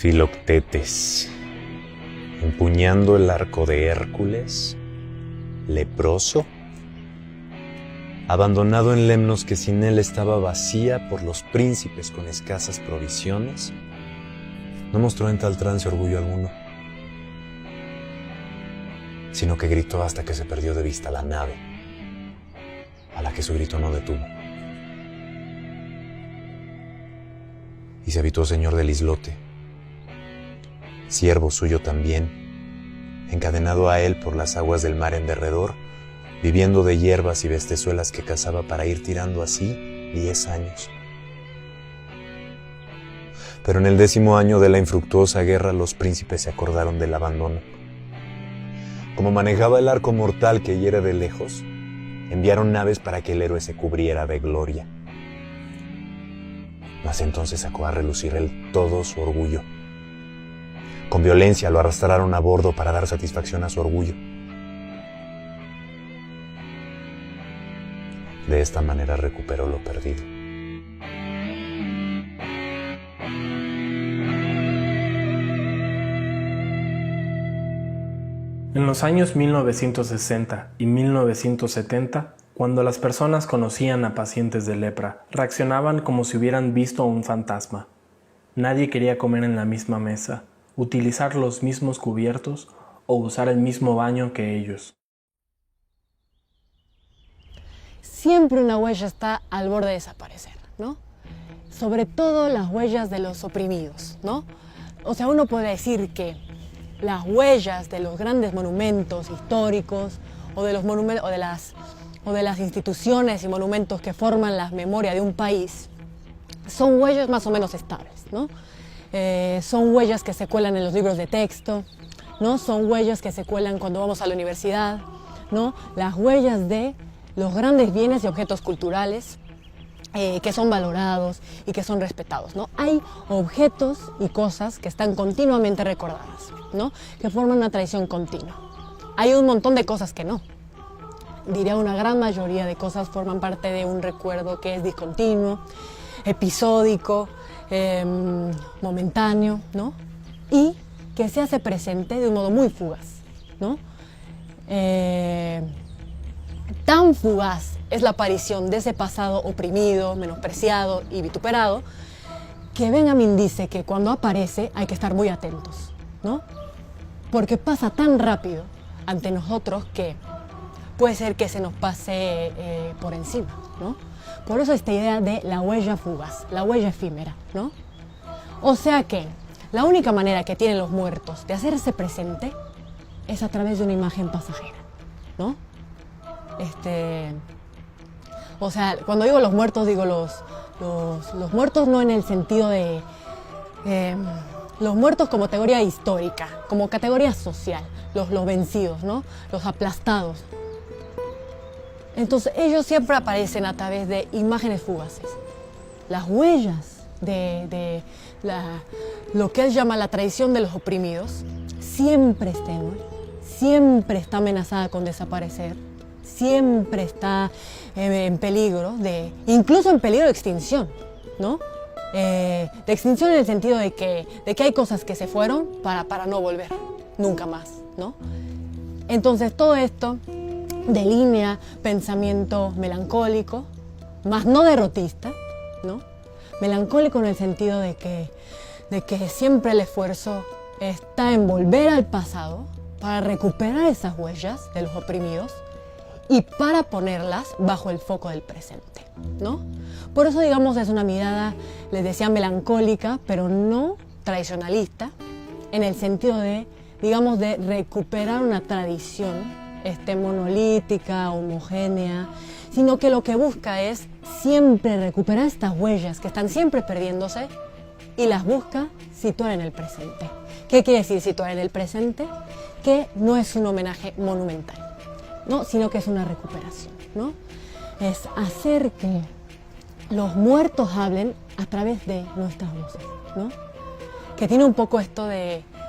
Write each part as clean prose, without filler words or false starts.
Filoctetes, empuñando el arco de Hércules, leproso, abandonado en Lemnos que sin él estaba vacía por los príncipes con escasas provisiones, no mostró en tal trance orgullo alguno, sino que gritó hasta que se perdió de vista la nave, a la que su grito no detuvo. Y se habitó señor del islote, siervo suyo también, encadenado a él por las aguas del mar en derredor, viviendo de hierbas y bestezuelas que cazaba para ir tirando así 10 años. Pero en el 10º año de la infructuosa guerra los príncipes se acordaron del abandono. Como manejaba el arco mortal que hiere de lejos, enviaron naves para que el héroe se cubriera de gloria. Mas entonces sacó a relucir todo su orgullo. Con violencia lo arrastraron a bordo para dar satisfacción a su orgullo. De esta manera recuperó lo perdido. En los años 1960 y 1970, cuando las personas conocían a pacientes de lepra, reaccionaban como si hubieran visto a un fantasma. Nadie quería comer en la misma mesa, utilizar los mismos cubiertos o usar el mismo baño que ellos. Siempre una huella está al borde de desaparecer, ¿no? Sobre todo las huellas de los oprimidos, ¿no? O sea, uno puede decir que las huellas de los grandes monumentos históricos o de los monumentos o de las instituciones y monumentos que forman la memoria de un país son huellas más o menos estables, ¿no? Son huellas que se cuelan en los libros de texto, ¿no? Son huellas que se cuelan cuando vamos a la universidad, ¿no? Las huellas de los grandes bienes y objetos culturales que son valorados y que son respetados, ¿no? Hay objetos y cosas que están continuamente recordadas, ¿no? Que forman una tradición continua. Hay un montón de cosas que no. Diría una gran mayoría de cosas forman parte de un recuerdo que es discontinuo, episódico, momentáneo, ¿no? Y que se hace presente de un modo muy fugaz, ¿no? Tan fugaz es la aparición de ese pasado oprimido, menospreciado y vituperado, que Benjamin dice que cuando aparece hay que estar muy atentos, ¿no? Porque pasa tan rápido ante nosotros que puede ser que se nos pase por encima, ¿no? Por eso esta idea de la huella fugaz, la huella efímera, ¿no? O sea que la única manera que tienen los muertos de hacerse presente es a través de una imagen pasajera, ¿no? O sea, cuando digo los muertos, digo los muertos no en el sentido de los muertos como categoría histórica, como categoría social, los vencidos, ¿no? Los aplastados. Entonces ellos siempre aparecen a través de imágenes fugaces. Las huellas de lo que él llama la tradición de los oprimidos siempre es tenue, siempre está amenazada con desaparecer, siempre está en peligro, incluso en peligro de extinción, ¿no? De extinción en el sentido de que hay cosas que se fueron para no volver, nunca más, ¿no? Entonces todo esto delinea pensamiento melancólico, más no derrotista, ¿no? Melancólico en el sentido de que siempre el esfuerzo está en volver al pasado para recuperar esas huellas de los oprimidos y para ponerlas bajo el foco del presente, ¿no? Por eso, digamos, es una mirada, les decía, melancólica, pero no tradicionalista, en el sentido de, digamos, de recuperar una tradición monolítica, homogénea, sino que lo que busca es siempre recuperar estas huellas que están siempre perdiéndose y las busca situar en el presente. ¿Qué quiere decir situar en el presente? Que no es un homenaje monumental, ¿no? Sino que es una recuperación, ¿no? Es hacer que los muertos hablen a través de nuestras voces, ¿no? Que tiene un poco esto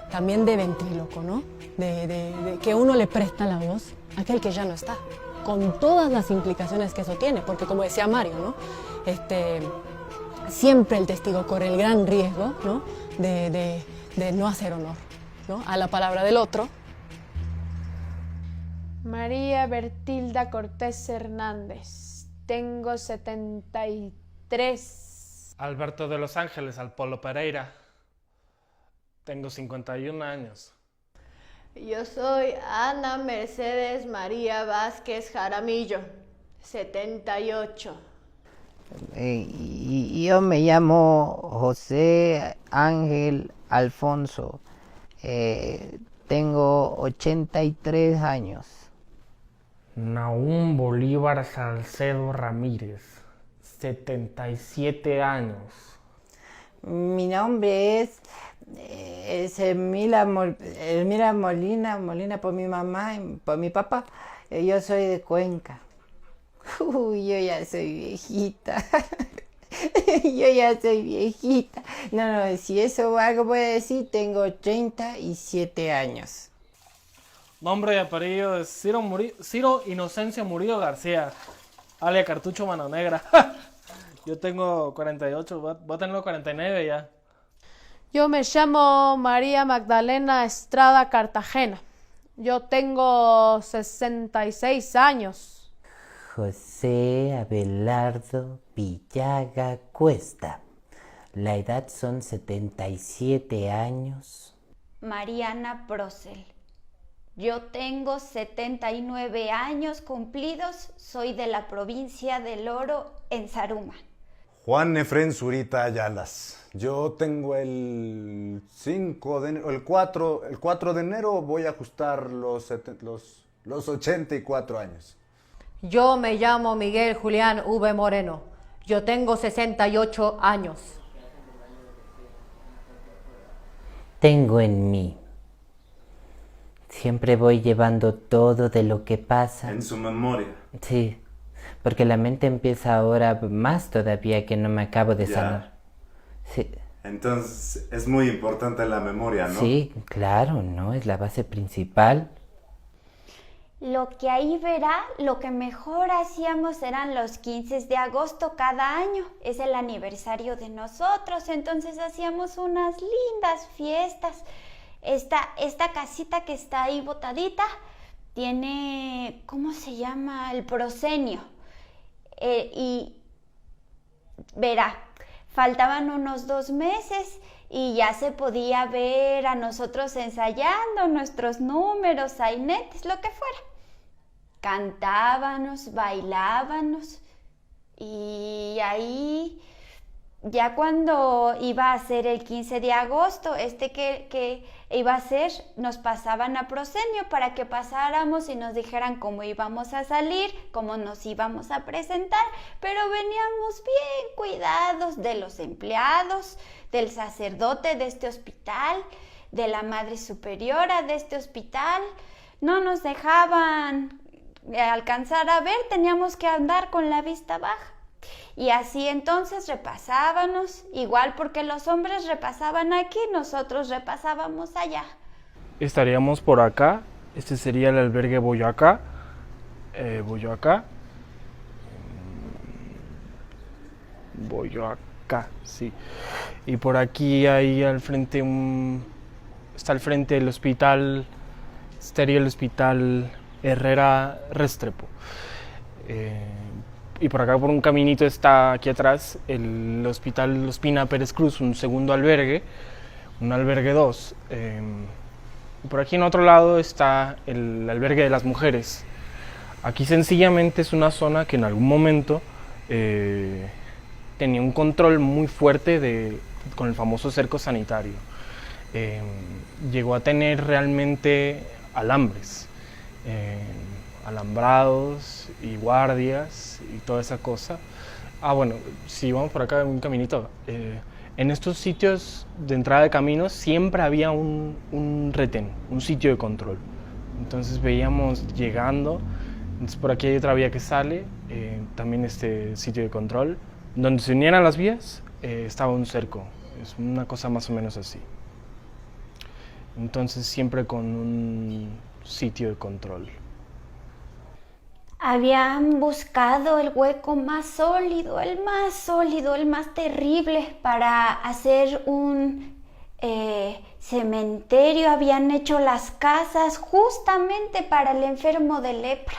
también de ventríloco, ¿no? De que uno le presta la voz a aquel que ya no está, con todas las implicaciones que eso tiene, porque como decía Mario, ¿no? Siempre el testigo corre el gran riesgo, ¿no? de de no hacer honor, ¿no?, a la palabra del otro. María Bertilda Cortés Hernández, tengo 73. Alberto de Los Ángeles Alpolo Pereira, tengo 51 años. Yo soy Ana Mercedes María Vázquez Jaramillo, 78. Y yo me llamo José Ángel Alfonso, tengo 83 años. Nahum Bolívar Salcedo Ramírez, 77 años. Mi nombre es Elmira Molina por mi mamá y por mi papá. Yo soy de Cuenca. Uy, yo ya soy viejita. Yo ya soy viejita. No, si eso algo voy a decir, tengo 37 años. Nombre y apellido es Ciro Inocencio Murillo García, alias Cartucho Mano Negra. Yo tengo 48, voy a tener los 49 ya. Yo me llamo María Magdalena Estrada Cartagena. Yo tengo 66 años. José Abelardo Villaga Cuesta. La edad son 77 años. Mariana Procel. Yo tengo 79 años cumplidos, soy de la provincia del Oro, en Zaruma. Juan Efrén Zurita Ayalas. Yo tengo el 4 de enero voy a ajustar los 84 años. Yo me llamo Miguel Julián V. Moreno. Yo tengo 68 años. Tengo en mí. Siempre voy llevando todo de lo que pasa. En su memoria. Sí, porque la mente empieza ahora más todavía que no me acabo de sanar. Sí. Entonces es muy importante la memoria, ¿no? Sí, claro, ¿no? Es la base principal. Lo que ahí verá, lo que mejor hacíamos eran los 15 de agosto cada año. Es el aniversario de nosotros, entonces hacíamos unas lindas fiestas. Esta casita que está ahí botadita tiene, ¿cómo se llama? El proscenio. Y verá, faltaban unos 2 meses y ya se podía ver a nosotros ensayando nuestros números, sainetes, lo que fuera. Cantábamos, bailábamos y ahí, ya cuando iba a ser el 15 de agosto, que iba a ser, nos pasaban a proscenio para que pasáramos y nos dijeran cómo íbamos a salir, cómo nos íbamos a presentar, pero veníamos bien cuidados de los empleados, del sacerdote de este hospital, de la madre superiora de este hospital. No nos dejaban alcanzar a ver, teníamos que andar con la vista baja. Y así entonces repasábamos, igual porque los hombres repasaban aquí, nosotros repasábamos allá. Estaríamos por acá, este sería el albergue Boyacá, Boyacá, sí. Y por aquí ahí al frente está al frente el hospital, estaría el hospital Herrera Restrepo. Y por acá por un caminito está aquí atrás el hospital Ospina Pérez Cruz, un segundo albergue, un albergue 2. Y por aquí en otro lado está el albergue de las mujeres. Aquí sencillamente es una zona que en algún momento tenía un control muy fuerte con el famoso cerco sanitario. Llegó a tener realmente alambres. Alambrados y guardias y toda esa cosa. Bueno, si vamos por acá en un caminito, en estos sitios de entrada de caminos siempre había un retén, un sitio de control. Entonces veíamos llegando, entonces por aquí hay otra vía que sale, también este sitio de control. Donde se unieran las vías estaba un cerco, es una cosa más o menos así. Entonces siempre con un sitio de control. Habían buscado el hueco más sólido, el más terrible para hacer un cementerio, habían hecho las casas justamente para el enfermo de lepra.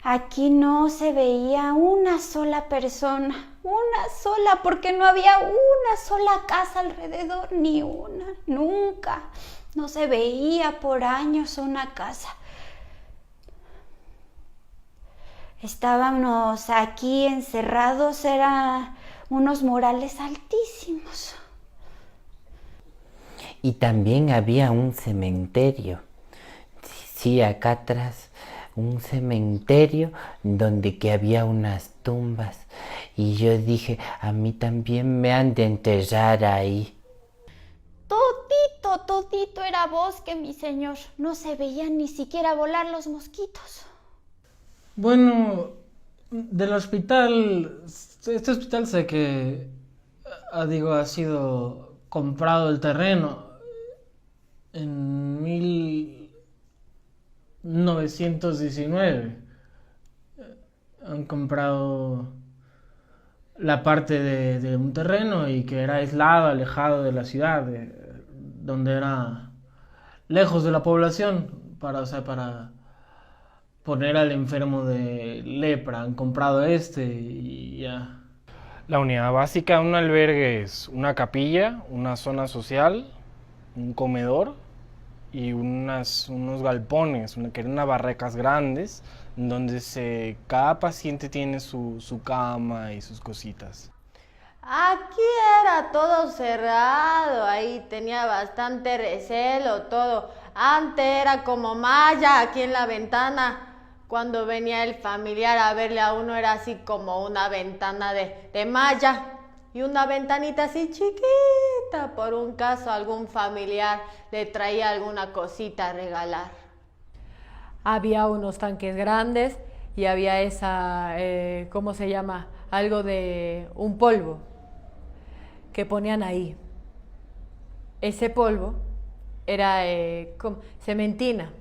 Aquí no se veía una sola persona, una sola, porque no había una sola casa alrededor, ni una, nunca. No se veía por años una casa. Estábamos aquí encerrados, eran unos murales altísimos. Y también había un cementerio. Sí, acá atrás, un cementerio donde que había unas tumbas. Y yo dije, a mí también me han de enterrar ahí. Todito era bosque, mi señor. No se veían ni siquiera volar los mosquitos. Bueno, del hospital, este hospital sé que, ha sido comprado el terreno en 1919. Han comprado la parte de un terreno y que era aislado, alejado de la ciudad, donde era lejos de la población, para poner al enfermo de lepra. Han comprado y ya. La unidad básica de un albergue es una capilla, una zona social, un comedor y unos galpones, que eran unas barracas grandes, donde cada paciente tiene su cama y sus cositas. Aquí era todo cerrado, ahí tenía bastante recelo todo. Antes era como malla aquí en la ventana. Cuando venía el familiar a verle a uno era así como una ventana de malla y una ventanita así chiquita por un caso algún familiar le traía alguna cosita a regalar. Había unos tanques grandes y había esa, ¿cómo se llama? Algo de un polvo que ponían ahí. Ese polvo era como cementina,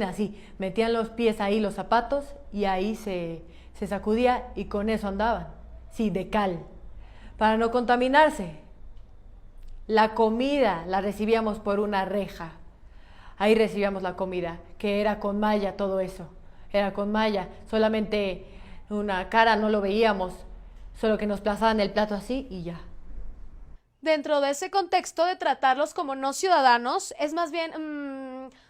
así. Metían los pies ahí, los zapatos, y ahí se sacudía y con eso andaban. Sí, de cal, para no contaminarse. La comida la recibíamos por una reja. Ahí recibíamos la comida, que era con malla, todo eso. Era con malla, solamente una cara no lo veíamos, solo que nos pasaban el plato así y ya. Dentro de ese contexto de tratarlos como no ciudadanos,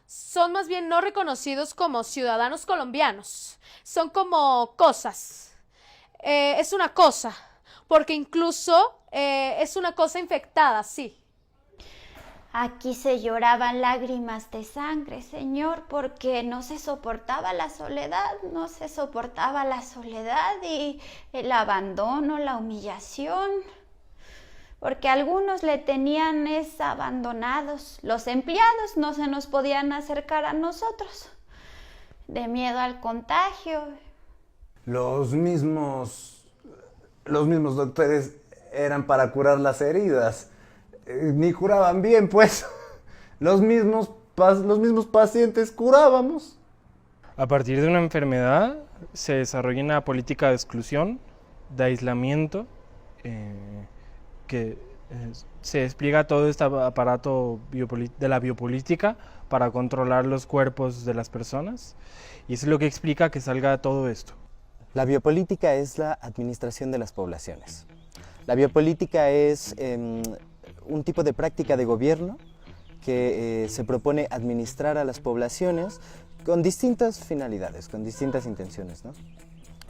son más bien no reconocidos como ciudadanos colombianos. Son como cosas. Es una cosa, porque incluso es una cosa infectada, sí. Aquí se lloraban lágrimas de sangre, señor, porque no se soportaba la soledad y el abandono, la humillación. Porque algunos le tenían abandonados. Los empleados no se nos podían acercar a nosotros, de miedo al contagio. Los mismos doctores eran para curar las heridas. Ni curaban bien, pues. Los mismos pacientes curábamos. A partir de una enfermedad se desarrolla una política de exclusión, de aislamiento, que se despliega todo este aparato de la biopolítica para controlar los cuerpos de las personas, y eso es lo que explica que salga todo esto. La biopolítica es la administración de las poblaciones. La biopolítica es un tipo de práctica de gobierno que se propone administrar a las poblaciones con distintas finalidades, con distintas intenciones, ¿no?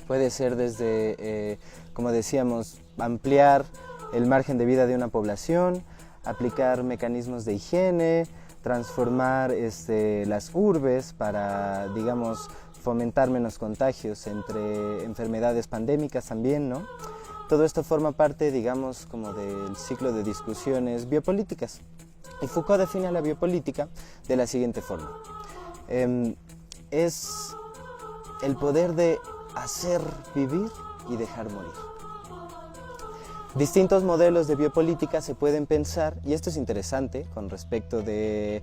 Puede ser desde, como decíamos, ampliar el margen de vida de una población, aplicar mecanismos de higiene, transformar las urbes para, digamos, fomentar menos contagios entre enfermedades pandémicas también, ¿no? Todo esto forma parte, digamos, como del ciclo de discusiones biopolíticas. Y Foucault define la biopolítica de la siguiente forma. Es el poder de hacer vivir y dejar morir. Distintos modelos de biopolítica se pueden pensar, y esto es interesante con respecto de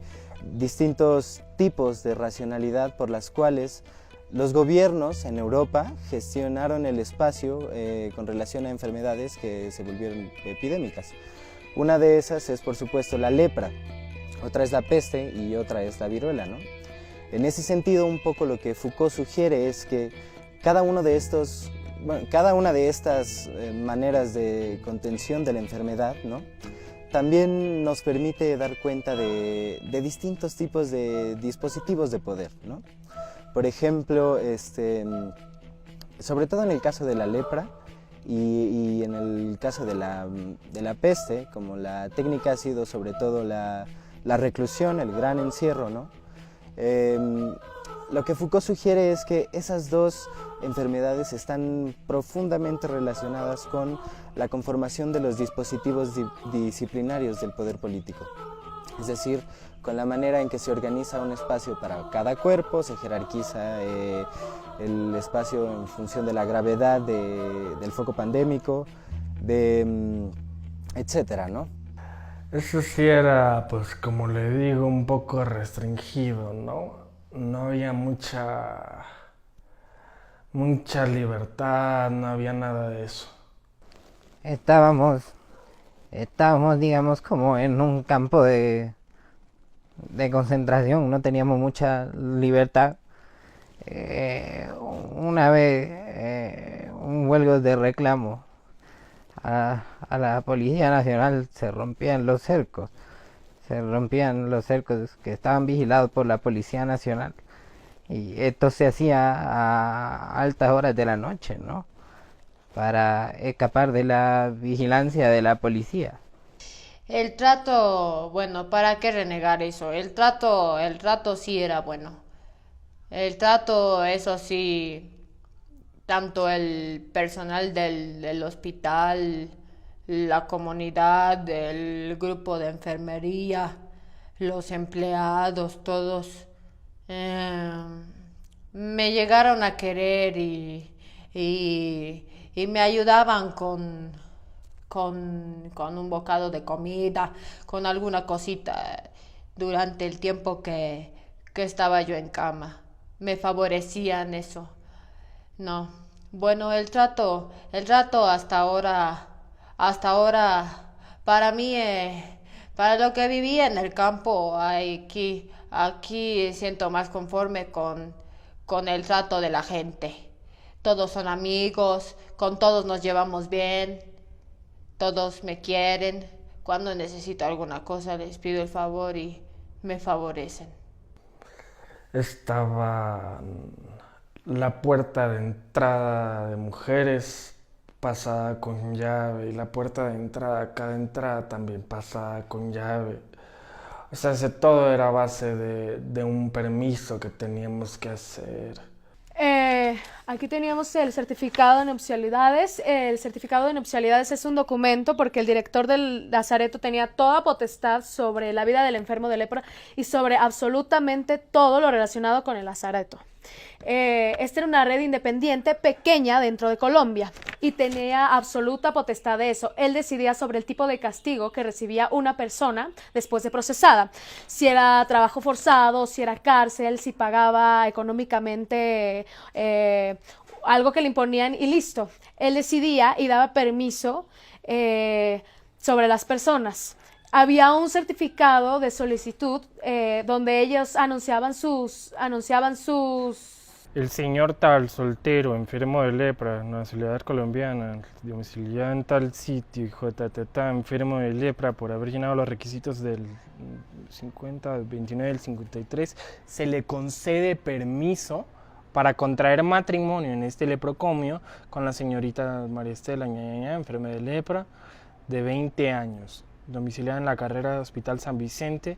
distintos tipos de racionalidad por las cuales Los gobiernos en Europa gestionaron el espacio con relación a enfermedades que se volvieron epidémicas. Una de esas es, por supuesto, la lepra, otra es la peste y otra es la viruela, ¿no? En ese sentido, un poco lo que Foucault sugiere es que cada una de estas maneras de contención de la enfermedad, ¿no?, también nos permite dar cuenta de distintos tipos de dispositivos de poder, ¿no? Por ejemplo, sobre todo en el caso de la lepra y en el caso de la peste, como la técnica ha sido sobre todo la reclusión, el gran encierro, ¿no? Lo que Foucault sugiere es que esas dos enfermedades están profundamente relacionadas con la conformación de los dispositivos disciplinarios del poder político. Es decir, con la manera en que se organiza un espacio para cada cuerpo, se jerarquiza el espacio en función de la gravedad del foco pandémico, etcétera, ¿no? Eso sí era, pues como le digo, un poco restringido, ¿no? No había mucha libertad, no había nada de eso. Estábamos, digamos, como en un campo de concentración, no teníamos mucha libertad. Una vez, un huelgo de reclamo a la Policía Nacional, se rompían los cercos que estaban vigilados por la Policía Nacional, y esto se hacía a altas horas de la noche, ¿no?, para escapar de la vigilancia de la policía. El trato, bueno, ¿para qué renegar eso? El trato sí era bueno. El trato, eso sí, tanto el personal del hospital, la comunidad, el grupo de enfermería, los empleados, todos me llegaron a querer y me ayudaban con un bocado de comida, con alguna cosita durante el tiempo que estaba yo en cama. Me favorecían eso. No, bueno, el trato hasta ahora, para mí, para lo que viví en el campo, aquí siento más conforme con el trato de la gente. Todos son amigos, con todos nos llevamos bien, todos me quieren. Cuando necesito alguna cosa les pido el favor y me favorecen. Estaba la puerta de entrada de mujeres pasada con llave y la puerta de entrada, cada entrada también pasada con llave. O sea, todo era a base de un permiso que teníamos que hacer. Aquí teníamos el certificado de nupcialidades. El certificado de nupcialidades es un documento porque el director del lazareto tenía toda potestad sobre la vida del enfermo de lepra y sobre absolutamente todo lo relacionado con el lazareto. Esta era una red independiente pequeña dentro de Colombia y tenía absoluta potestad de eso. Él decidía sobre el tipo de castigo que recibía una persona después de procesada, si era trabajo forzado, si era cárcel, si pagaba económicamente algo que le imponían y listo. Él decidía y daba permiso sobre las personas. Había un certificado de solicitud donde ellos anunciaban sus... El señor tal, soltero, enfermo de lepra, nacionalidad colombiana, domiciliado en tal sitio, hijo de enfermo de lepra por haber llenado los requisitos del 29 del 53, se le concede permiso para contraer matrimonio en este leprocomio con la señorita María Estela, enferma de lepra, de 20 años, domiciliada en la carrera Hospital San Vicente.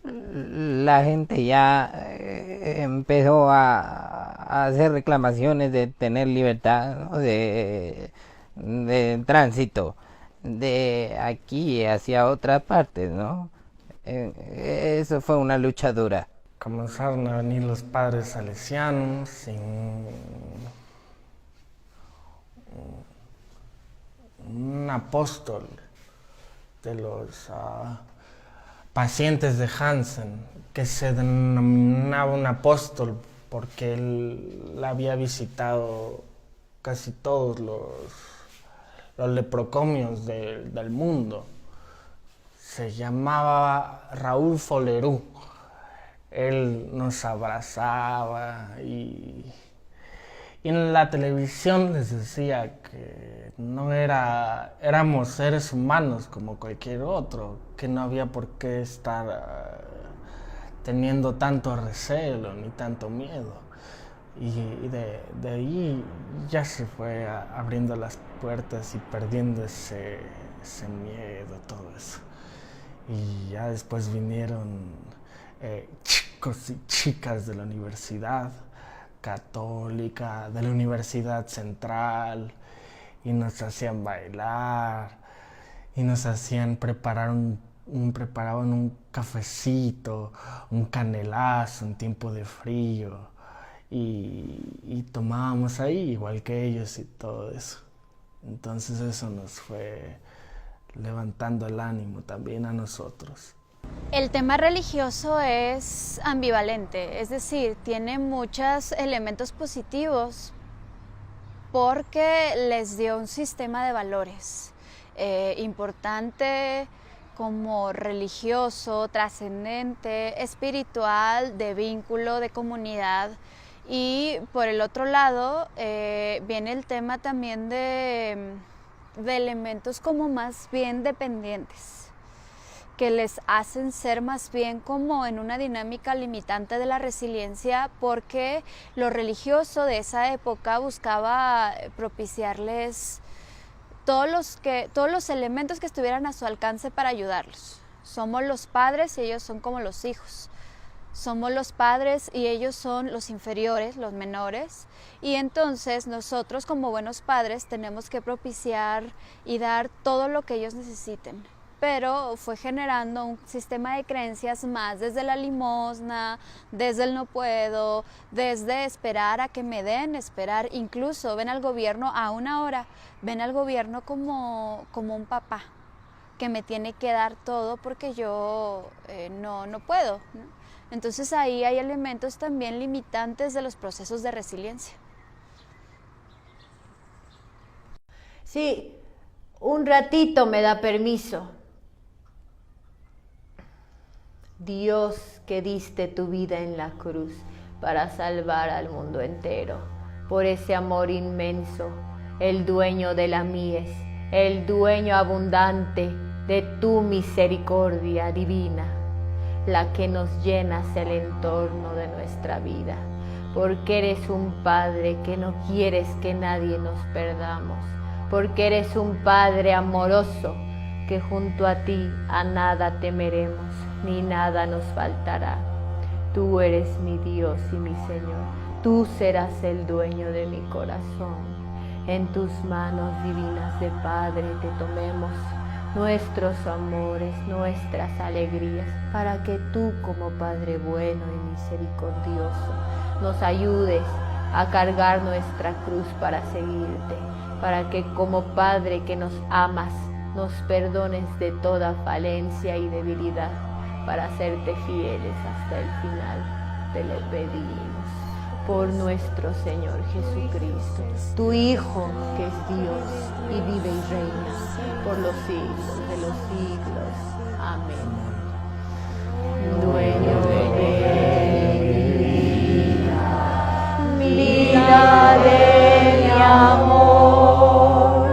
La gente ya empezó a hacer reclamaciones de tener libertad, ¿no?, de tránsito de aquí hacia otras partes, ¿no? Eso fue una lucha dura. Comenzaron a venir los padres salesianos sin un apóstol de los pacientes de Hansen, que se denominaba un apóstol porque él había visitado casi todos los leprocomios del mundo. Se llamaba Raúl Folleroux. Él nos abrazaba y en la televisión les decía que no éramos seres humanos como cualquier otro, que no había por qué estar teniendo tanto recelo ni tanto miedo. Y de ahí ya se fue abriendo las puertas y perdiendo ese miedo, todo eso. Y ya después vinieron chicos y chicas de la Universidad Católica, de la Universidad Central, y nos hacían bailar, y nos hacían preparaban un cafecito, un canelazo en tiempo de frío, y tomábamos ahí igual que ellos y todo eso. Entonces eso nos fue levantando el ánimo también a nosotros. El tema religioso es ambivalente, es decir, tiene muchos elementos positivos porque les dio un sistema de valores importante, como religioso, trascendente, espiritual, de vínculo, de comunidad. Y por el otro lado viene el tema también de elementos como más bien dependientes, que les hacen ser más bien como en una dinámica limitante de la resiliencia, porque lo religioso de esa época buscaba propiciarles todos los elementos que estuvieran a su alcance para ayudarlos. Somos los padres y ellos son como los hijos. Somos los padres y ellos son los inferiores, los menores, y entonces nosotros como buenos padres tenemos que propiciar y dar todo lo que ellos necesiten. Pero fue generando un sistema de creencias más desde la limosna, desde el no puedo, desde esperar a que me den, esperar, incluso ven al gobierno a una hora, ven al gobierno como un papá que me tiene que dar todo porque yo no puedo, ¿no? Entonces ahí hay elementos también limitantes de los procesos de resiliencia. Sí, un ratito me da permiso. Dios, que diste tu vida en la cruz para salvar al mundo entero, por ese amor inmenso, el dueño de la mies, el dueño abundante de tu misericordia divina, la que nos llenas el entorno de nuestra vida, porque eres un Padre que no quieres que nadie nos perdamos, porque eres un Padre amoroso que junto a ti a nada temeremos, ni nada nos faltará. Tú eres mi Dios y mi Señor, tú serás el dueño de mi corazón. En tus manos divinas de Padre te tomemos nuestros amores, nuestras alegrías, para que tú como Padre bueno y misericordioso nos ayudes a cargar nuestra cruz para seguirte, para que como Padre que nos amas, nos perdones de toda falencia y debilidad, para serte fieles hasta el final. Te lo pedimos por nuestro Señor Jesucristo, tu Hijo, que es Dios y vive y reina por los siglos de los siglos. Amén. Dueño de mi vida, de mi amor,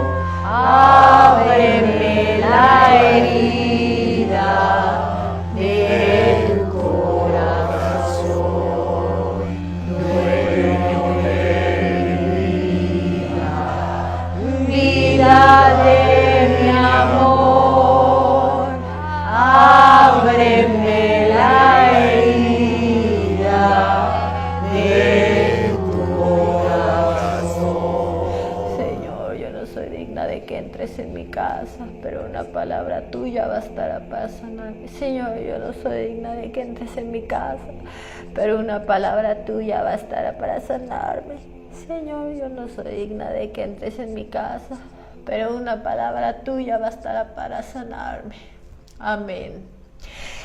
ábreme la herida de tu corazón. Dueño de mi vida, de mi amor, ábreme la herida de tu corazón. Señor, yo no soy digna de que entres en mi casa, pero una palabra tuya bastará para sanarme. Señor, yo no soy digna de que entres en mi casa, pero una palabra tuya bastará para sanarme. Señor, yo no soy digna de que entres en mi casa, pero una palabra tuya bastará para sanarme. Amén.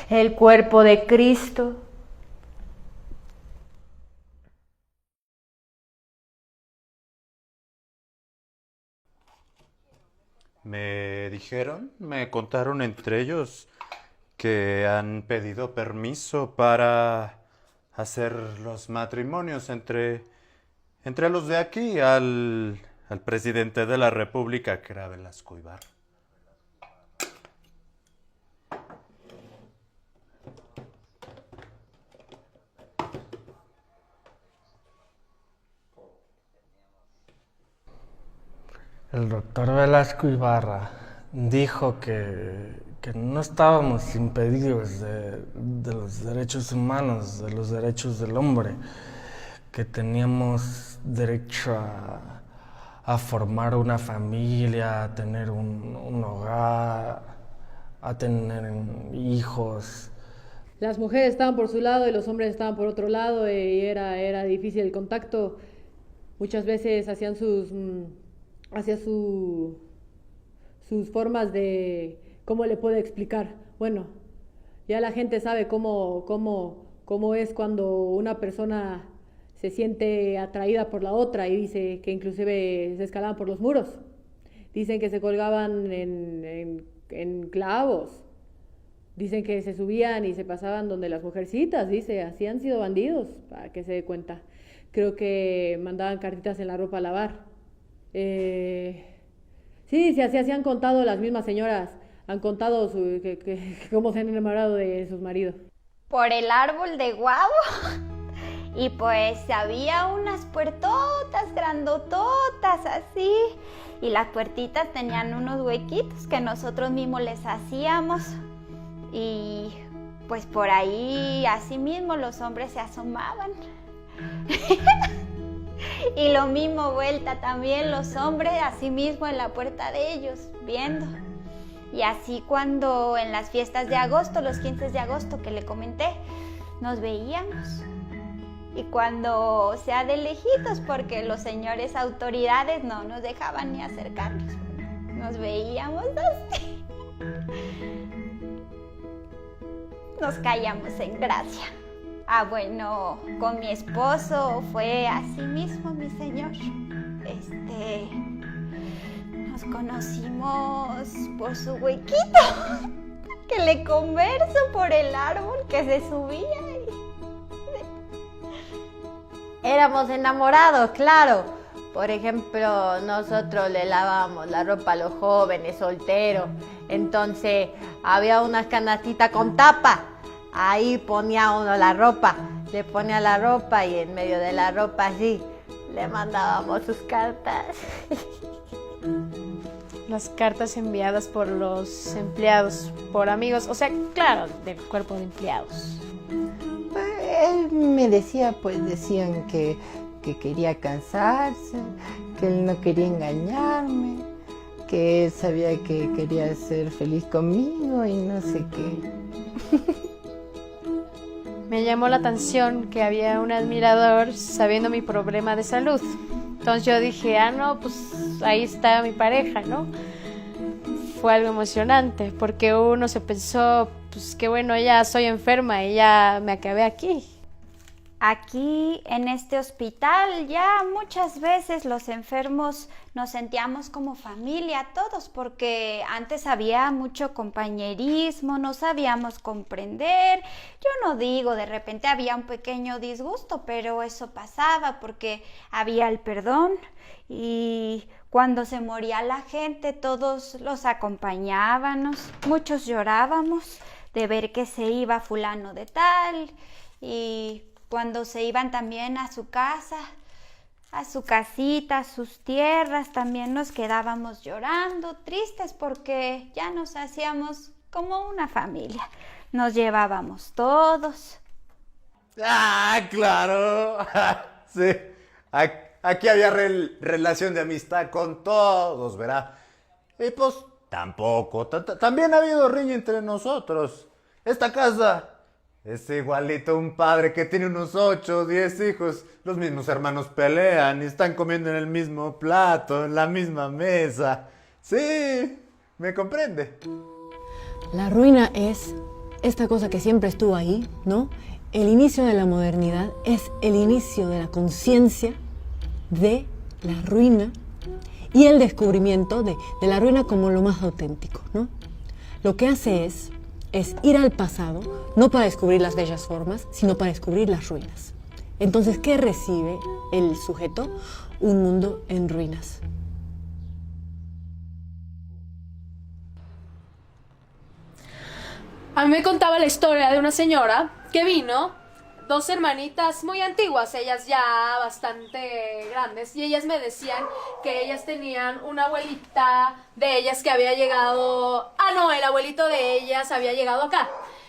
El cuerpo de Cristo Me contaron entre ellos que han pedido permiso para hacer los matrimonios entre los de aquí al presidente de la República, que era Velasco Ibarra. El doctor Velasco Ibarra dijo que no estábamos impedidos de los derechos humanos, de los derechos del hombre, que teníamos derecho a formar una familia, a tener un hogar, a tener hijos. Las mujeres estaban por su lado y los hombres estaban por otro lado y era difícil el contacto. Muchas veces hacían sus formas de... ¿Cómo le puedo explicar? Bueno, ya la gente sabe cómo es cuando una persona se siente atraída por la otra, y dice que inclusive se escalaban por los muros. Dicen que se colgaban en clavos. Dicen que se subían y se pasaban donde las mujercitas, dice, así han sido bandidos, para que se dé cuenta. Creo que mandaban cartitas en la ropa a lavar. Sí, así han contado las mismas señoras, han contado cómo se han enamorado de sus maridos. Por el árbol de guavo. Y pues había unas puertotas grandototas así. Y las puertitas tenían unos huequitos que nosotros mismos les hacíamos. Y pues por ahí así mismo los hombres se asomaban. Y lo mismo vuelta también los hombres así mismo en la puerta de ellos, viendo. Y así cuando en las fiestas de agosto, los 15 de agosto que le comenté, nos veíamos. Y cuando sea de lejitos, porque los señores autoridades no nos dejaban ni acercarnos, nos veíamos así. Nos callamos en gracia. Ah, bueno, con mi esposo fue así mismo, mi señor. Nos conocimos por su huequito, que le converso por el árbol que se subía. Éramos enamorados, claro. Por ejemplo, nosotros le lavábamos la ropa a los jóvenes solteros. Entonces había unas canastitas con tapa. Ahí ponía uno la ropa, le ponía la ropa y en medio de la ropa así le mandábamos sus cartas. Las cartas enviadas por los empleados, por amigos, o sea, claro, del cuerpo de empleados. Él me decía, pues decían que quería casarse, que él no quería engañarme, que él sabía que quería ser feliz conmigo y no sé qué. Me llamó la atención que había un admirador sabiendo mi problema de salud. Entonces yo dije, no, pues ahí está mi pareja, ¿no? Fue algo emocionante porque uno se pensó, pues que bueno, ya soy enferma y ya me acabé aquí. Aquí en este hospital ya muchas veces los enfermos nos sentíamos como familia todos, porque antes había mucho compañerismo, nos sabíamos comprender. Yo no digo, de repente había un pequeño disgusto, pero eso pasaba porque había el perdón, y cuando se moría la gente todos los acompañábamos, muchos llorábamos de ver que se iba fulano de tal, y cuando se iban también a su casa, a su casita, a sus tierras, también nos quedábamos llorando, tristes, porque ya nos hacíamos como una familia. Nos llevábamos todos. ¡Ah, claro! Sí, aquí había relación de amistad con todos, ¿verdad? Y pues tampoco, también ha habido riña entre nosotros. Esta casa es igualito a un padre que tiene unos 8 o 10 hijos. Los mismos hermanos pelean y están comiendo en el mismo plato, en la misma mesa. Sí, ¿me comprende? La ruina es esta cosa que siempre estuvo ahí, ¿no? El inicio de la modernidad es el inicio de la conciencia de la ruina y el descubrimiento de la ruina como lo más auténtico, ¿no? Lo que hace es ir al pasado, no para descubrir las bellas formas, sino para descubrir las ruinas. Entonces, ¿qué recibe el sujeto? Un mundo en ruinas. A mí me contaba la historia de una señora que vino, dos hermanitas muy antiguas, ellas ya bastante grandes, y ellas me decían que ellas tenían una abuelita de ellas que había llegado... el abuelito de ellas había llegado acá,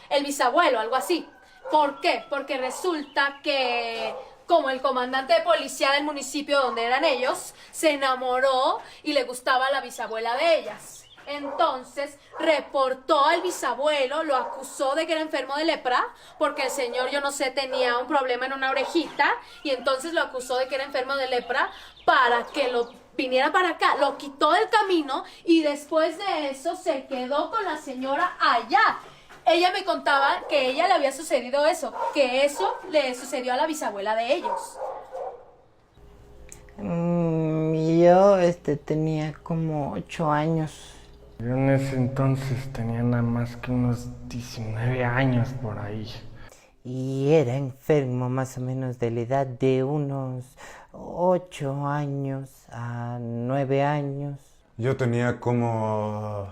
el bisabuelo, algo así. ¿Por qué? Porque resulta que como el comandante de policía del municipio donde eran ellos se enamoró y le gustaba la bisabuela de ellas. Entonces reportó al bisabuelo, lo acusó de que era enfermo de lepra, porque el señor, yo no sé, tenía un problema en una orejita, y entonces lo acusó de que era enfermo de lepra para que lo viniera para acá, lo quitó del camino y después de eso se quedó con la señora allá. Ella me contaba que a ella le había sucedido eso, que eso le sucedió a la bisabuela de ellos. Yo tenía como 8 años. Yo en ese entonces tenía nada más que unos 19 años por ahí. Y era enfermo más o menos de la edad de unos 8 años a 9 años. Yo tenía como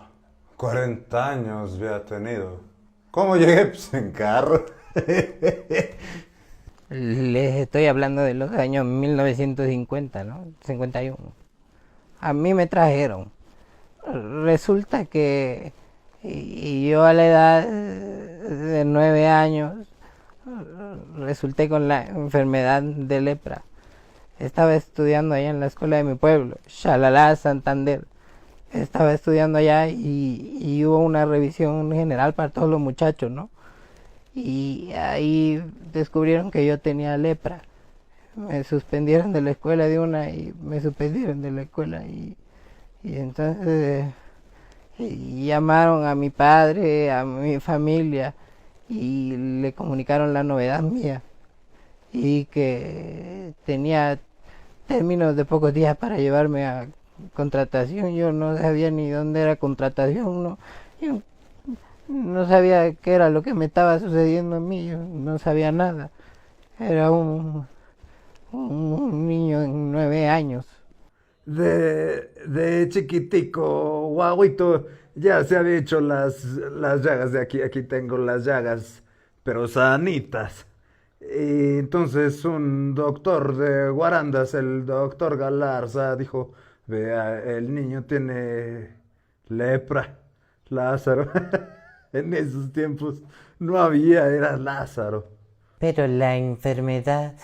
40 años, había tenido. ¿Cómo llegué? Pues en carro. Les estoy hablando de los años 1950, ¿no? 51. A mí me trajeron. Resulta que yo a la edad de 9 años resulté con la enfermedad de lepra. Estaba estudiando allá en la escuela de mi pueblo, Xalala, Santander. Estaba estudiando allá y hubo una revisión general para todos los muchachos, ¿no? Y ahí descubrieron que yo tenía lepra. Me suspendieron de la escuela de una y me suspendieron de la escuela y entonces llamaron a mi padre, a mi familia y le comunicaron la novedad mía y que tenía términos de pocos días para llevarme a contratación. Yo no sabía ni dónde era contratación, ¿no? Yo no sabía qué era lo que me estaba sucediendo a mí, yo no sabía nada. Era un niño en 9 años. De chiquitico, guauito, ya se había hecho las llagas de aquí. Aquí tengo las llagas, pero sanitas. Y entonces un doctor de Guarandas, el doctor Galarza, dijo: vea, el niño tiene lepra, Lázaro. En esos tiempos no había, era Lázaro. Pero la enfermedad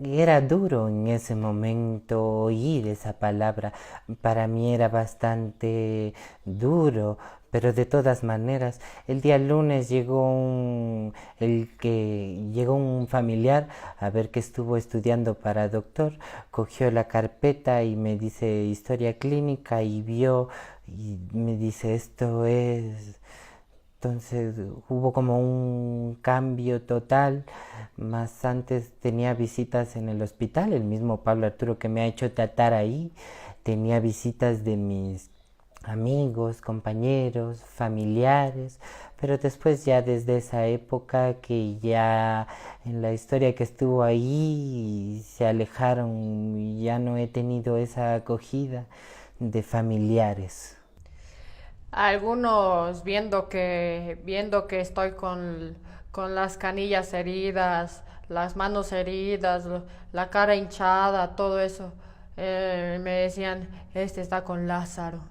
era duro en ese momento oír esa palabra. Para mí era bastante duro, pero de todas maneras, el día lunes llegó un familiar a ver que estuvo estudiando para doctor, cogió la carpeta y me dice historia clínica y vio y me dice esto es... Entonces hubo como un cambio total. Más antes tenía visitas en el hospital, el mismo Pablo Arturo que me ha hecho tratar ahí, tenía visitas de mis amigos, compañeros, familiares, pero después ya desde esa época que ya en la historia que estuvo ahí se alejaron y ya no he tenido esa acogida de familiares. Algunos viendo que estoy con las canillas heridas, las manos heridas, la cara hinchada, todo eso, me decían, está con Lázaro.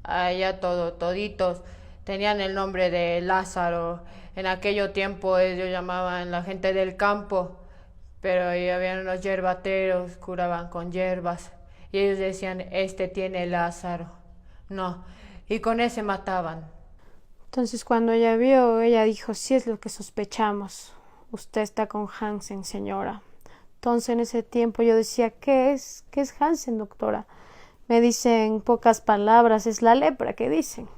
Allá toditos tenían el nombre de Lázaro. En aquello tiempo ellos llamaban la gente del campo, pero ahí habían los yerbateros, curaban con hierbas, y ellos decían, tiene Lázaro. No. Y con ese mataban. Entonces cuando ella vio, ella dijo, sí es lo que sospechamos. Usted está con Hansen, señora. Entonces en ese tiempo yo decía, ¿qué es Hansen, doctora? Me dicen pocas palabras, es la lepra, ¿qué dicen?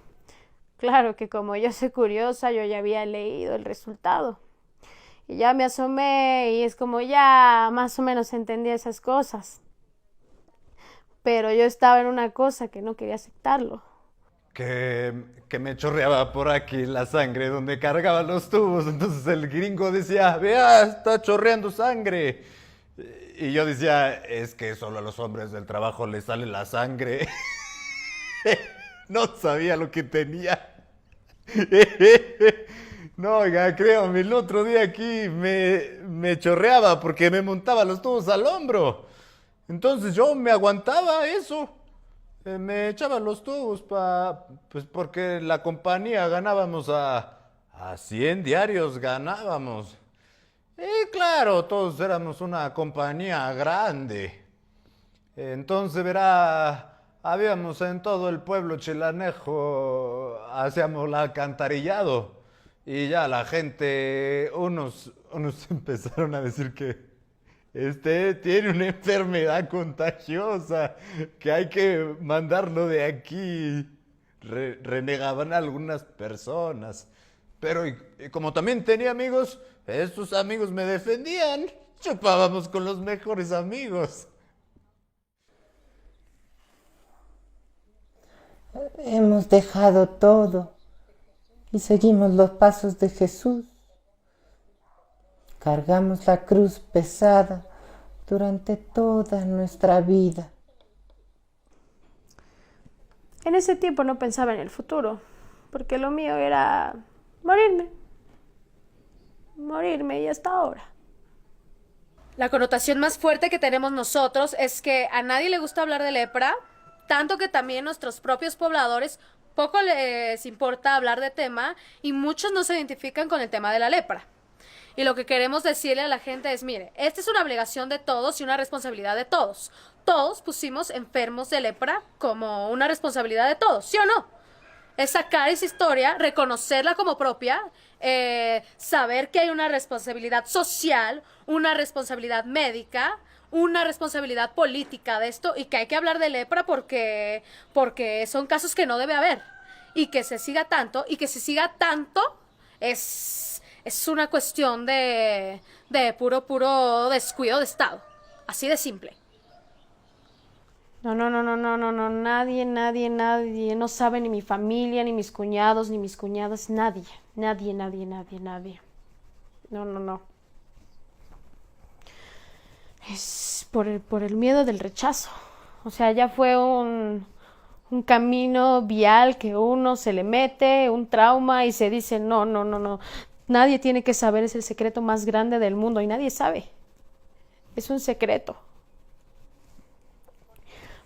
Claro que como yo soy curiosa, yo ya había leído el resultado. Y ya me asomé y es como ya más o menos entendía esas cosas. pero yo estaba en una cosa que no quería aceptarlo. Que me chorreaba por aquí la sangre donde cargaban los tubos. Entonces el gringo decía, vea, está chorreando sangre. Y yo decía, es que solo a los hombres del trabajo les sale la sangre. No sabía lo que tenía. No, oiga, créame, el otro día aquí me chorreaba porque me montaba los tubos al hombro. Entonces yo me aguantaba eso. Me echaba los tubos pues porque la compañía ganábamos a 100 diarios ganábamos. Y claro, todos éramos una compañía grande. Entonces, verá, habíamos en todo el pueblo chilanejo, hacíamos el alcantarillado. Y ya la gente, unos empezaron a decir que tiene una enfermedad contagiosa, que hay que mandarlo de aquí. Renegaban algunas personas. Pero y como también tenía amigos, estos amigos me defendían. Chupábamos con los mejores amigos. Hemos dejado todo y seguimos los pasos de Jesús. Cargamos la cruz pesada durante toda nuestra vida. En ese tiempo no pensaba en el futuro, porque lo mío era morirme y hasta ahora. La connotación más fuerte que tenemos nosotros es que a nadie le gusta hablar de lepra, tanto que también nuestros propios pobladores poco les importa hablar de tema y muchos no se identifican con el tema de la lepra. Y lo que queremos decirle a la gente es, mire, esta es una obligación de todos y una responsabilidad de todos. Todos pusimos enfermos de lepra como una responsabilidad de todos, ¿sí o no? Es sacar esa historia, reconocerla como propia, saber que hay una responsabilidad social, una responsabilidad médica, una responsabilidad política de esto y que hay que hablar de lepra porque son casos que no debe haber. Y que se siga tanto, es una cuestión de puro descuido de Estado. Así de simple. No, nadie, no sabe ni mi familia, ni mis cuñados, ni mis cuñadas, nadie. No. Es por el miedo del rechazo. O sea, ya fue un camino vial que uno se le mete, un trauma y se dice, no. Nadie tiene que saber, es el secreto más grande del mundo y nadie sabe. Es un secreto.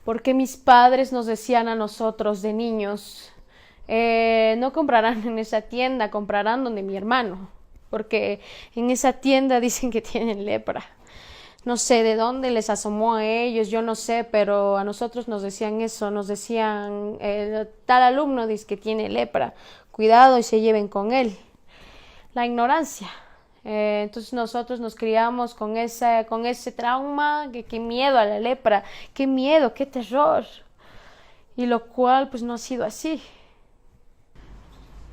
Porque mis padres nos decían a nosotros de niños, no comprarán en esa tienda, comprarán donde mi hermano, porque en esa tienda dicen que tienen lepra. No sé de dónde les asomó a ellos, yo no sé, pero a nosotros nos decían eso, nos decían, tal alumno dice que tiene lepra, cuidado y se lleven con él. La ignorancia. Entonces nosotros nos criamos con ese trauma, qué miedo a la lepra, qué miedo, qué terror. Y lo cual pues no ha sido así.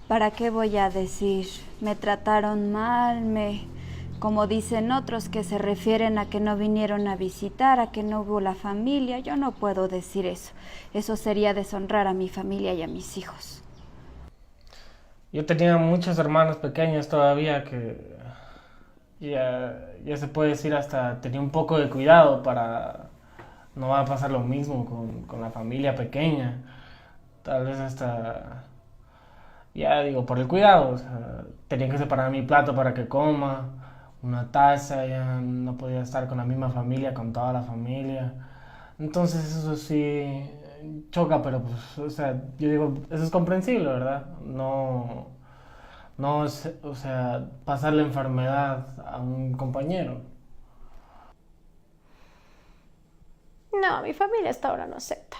¿Para qué voy a decir? Me trataron mal, como dicen otros que se refieren a que no vinieron a visitar, a que no hubo la familia. Yo no puedo decir eso. Eso sería deshonrar a mi familia y a mis hijos. Yo tenía muchos hermanos pequeños todavía que ya se puede decir hasta tenía un poco de cuidado para no va a pasar lo mismo con la familia pequeña. Tal vez hasta, ya digo, por el cuidado. O sea, tenía que separar mi plato para que coma, una taza, ya no podía estar con la misma familia, con toda la familia. Entonces eso sí choca, pero pues, o sea, yo digo, eso es comprensible, ¿verdad? No es, o sea, pasar la enfermedad a un compañero. No, mi familia hasta ahora no acepta.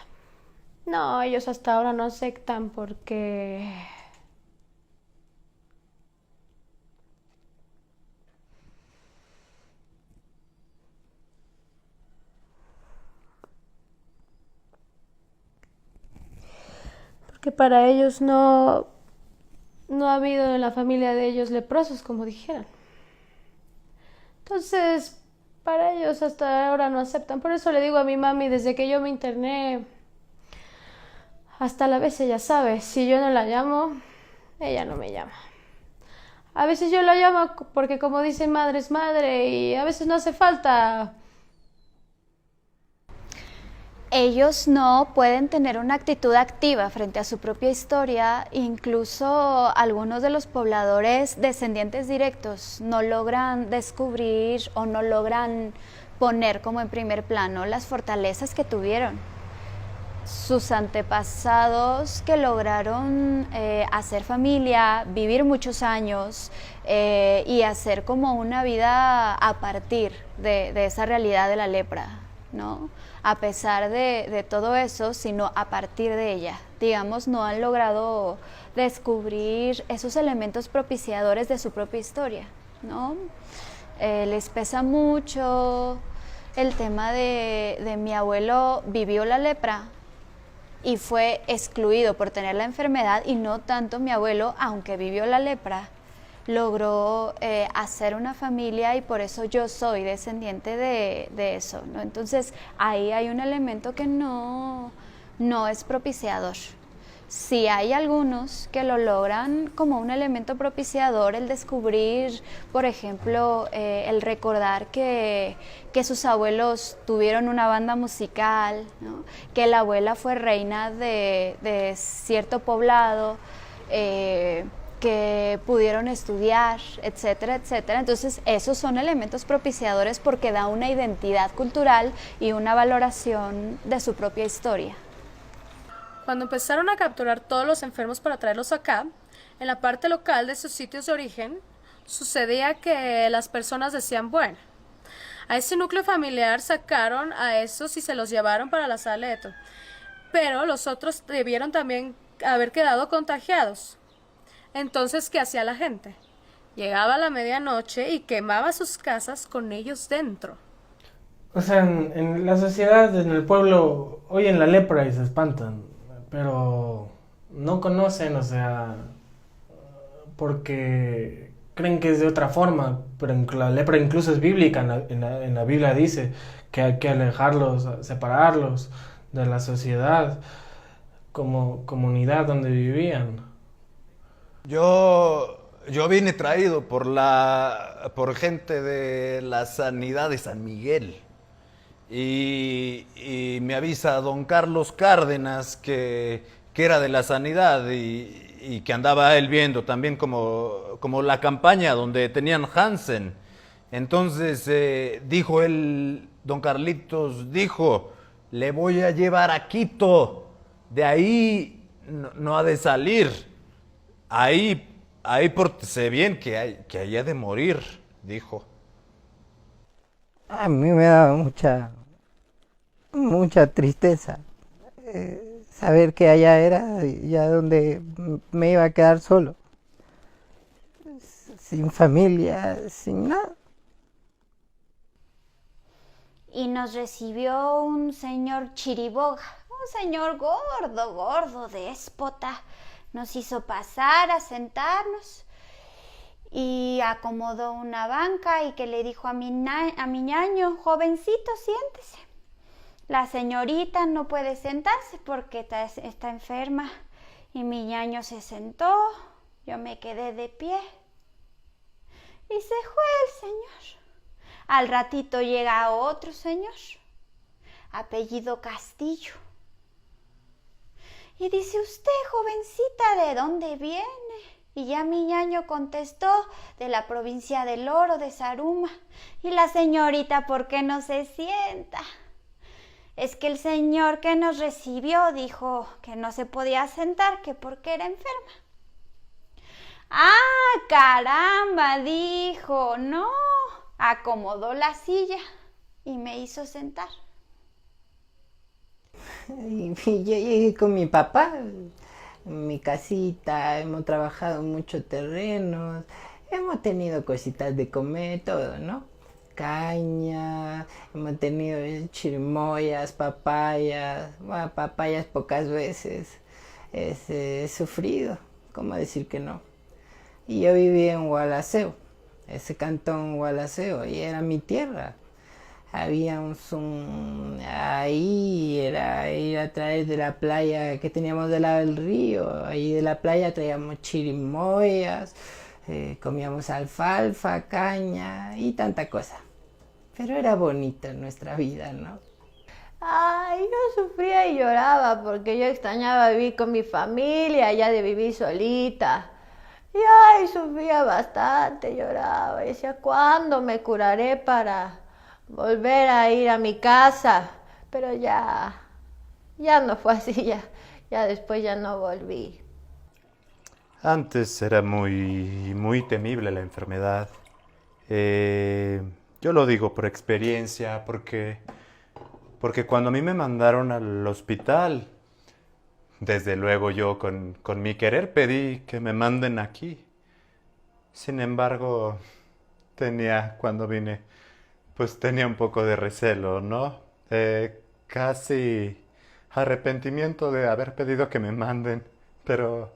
No, ellos hasta ahora no aceptan porque para ellos no ha habido en la familia de ellos leprosos, como dijeran. Entonces, para ellos hasta ahora no aceptan. Por eso le digo a mi mami, desde que yo me interné, hasta la vez ella sabe, si yo no la llamo, ella no me llama. A veces yo la llamo porque, como dicen, madre es madre, y a veces no hace falta. Ellos no pueden tener una actitud activa frente a su propia historia. Incluso algunos de los pobladores descendientes directos no logran descubrir o no logran poner como en primer plano las fortalezas que tuvieron sus antepasados, que lograron hacer familia, vivir muchos años y hacer como una vida a partir de esa realidad de la lepra, ¿no? A pesar de todo eso, sino a partir de ella. Digamos, no han logrado descubrir esos elementos propiciadores de su propia historia, ¿no? Les pesa mucho el tema de mi abuelo vivió la lepra y fue excluido por tener la enfermedad, y no tanto mi abuelo, aunque vivió la lepra, logró hacer una familia, y por eso yo soy descendiente de eso, ¿no? Entonces ahí hay un elemento que no es propiciador. Sí hay algunos que lo logran como un elemento propiciador, el descubrir, por ejemplo, el recordar que sus abuelos tuvieron una banda musical, ¿no? Que la abuela fue reina de cierto poblado, que pudieron estudiar, etcétera, etcétera. Entonces esos son elementos propiciadores porque da una identidad cultural y una valoración de su propia historia. Cuando empezaron a capturar todos los enfermos para traerlos acá, en la parte local de sus sitios de origen, sucedía que las personas decían, bueno, a ese núcleo familiar sacaron a esos y se los llevaron para la Saleto, pero los otros debieron también haber quedado contagiados. Entonces, ¿qué hacía la gente? Llegaba a la medianoche y quemaba sus casas con ellos dentro. O sea, en la sociedad, en el pueblo, oyen la lepra y se espantan, pero no conocen, o sea, porque creen que es de otra forma, pero la lepra incluso es bíblica, en la Biblia dice que hay que alejarlos, separarlos de la sociedad como comunidad donde vivían. Yo vine traído por gente de la sanidad de San Miguel. Y me avisa don Carlos Cárdenas que era de la sanidad y que andaba él viendo también como la campaña donde tenían Hansen. Entonces dijo él, don Carlitos dijo, le voy a llevar a Quito, de ahí no ha de salir, ahí pórtese bien que haya de morir, dijo. A mí me daba mucha tristeza saber que allá era ya donde me iba a quedar solo, sin familia, sin nada. Y nos recibió un señor chiriboga, un señor gordo, déspota. Nos hizo pasar a sentarnos y acomodó una banca y que le dijo a mi ñaño, jovencito, siéntese. La señorita no puede sentarse porque está enferma. Y mi ñaño se sentó, yo me quedé de pie. Y se fue el señor. Al ratito llega otro señor, apellido Castillo. Y dice, usted, jovencita, ¿de dónde viene? Y ya mi ñaño contestó, de la provincia del Oro, de Zaruma. Y la señorita, ¿por qué no se sienta? Es que el señor que nos recibió dijo que no se podía sentar, que porque era enferma. ¡Ah, caramba! Dijo, no. Acomodó la silla y me hizo sentar. Y yo llegué con mi papá, en mi casita, hemos trabajado mucho terrenos, hemos tenido cositas de comer, todo, ¿no? Caña, hemos tenido chirimoyas, papayas, bueno, papayas pocas veces, he sufrido, ¿cómo decir que no? Y yo vivía en Gualaceo, ese cantón Gualaceo, y era mi tierra. había un zoom ahí, era ir a través de la playa que teníamos del lado del río. Ahí de la playa traíamos chirimoyas, comíamos alfalfa, caña y tanta cosa. Pero era bonita nuestra vida, ¿no? Ay, yo sufría y lloraba porque yo extrañaba vivir con mi familia, ya de vivir solita. Y ay, sufría bastante, lloraba. Y decía, ¿cuándo me curaré para volver a ir a mi casa? Pero ya no fue así, ya después ya no volví. Antes era muy temible la enfermedad. Yo lo digo por experiencia, porque cuando a mí me mandaron al hospital, desde luego yo con mi querer pedí que me manden aquí. Sin embargo, cuando vine, pues tenía un poco de recelo, ¿no? Casi arrepentimiento de haber pedido que me manden, pero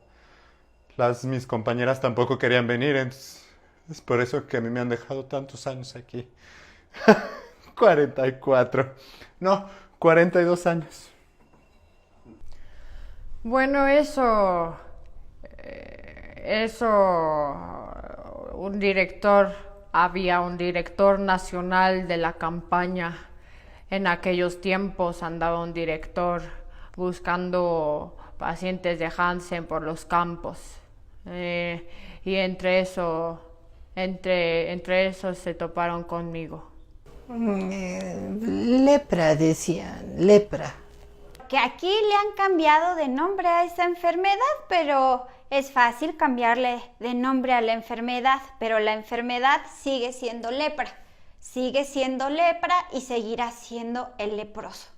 mis compañeras tampoco querían venir, entonces es por eso que a mí me han dejado tantos años aquí. 44. No, 42 años. Bueno, había un director nacional de la campaña. En aquellos tiempos andaba un director buscando pacientes de Hansen por los campos. Y entre esos se toparon conmigo. Lepra, decían, lepra. Que aquí le han cambiado de nombre a esa enfermedad, pero es fácil cambiarle de nombre a la enfermedad, pero la enfermedad sigue siendo lepra y seguirá siendo el leproso.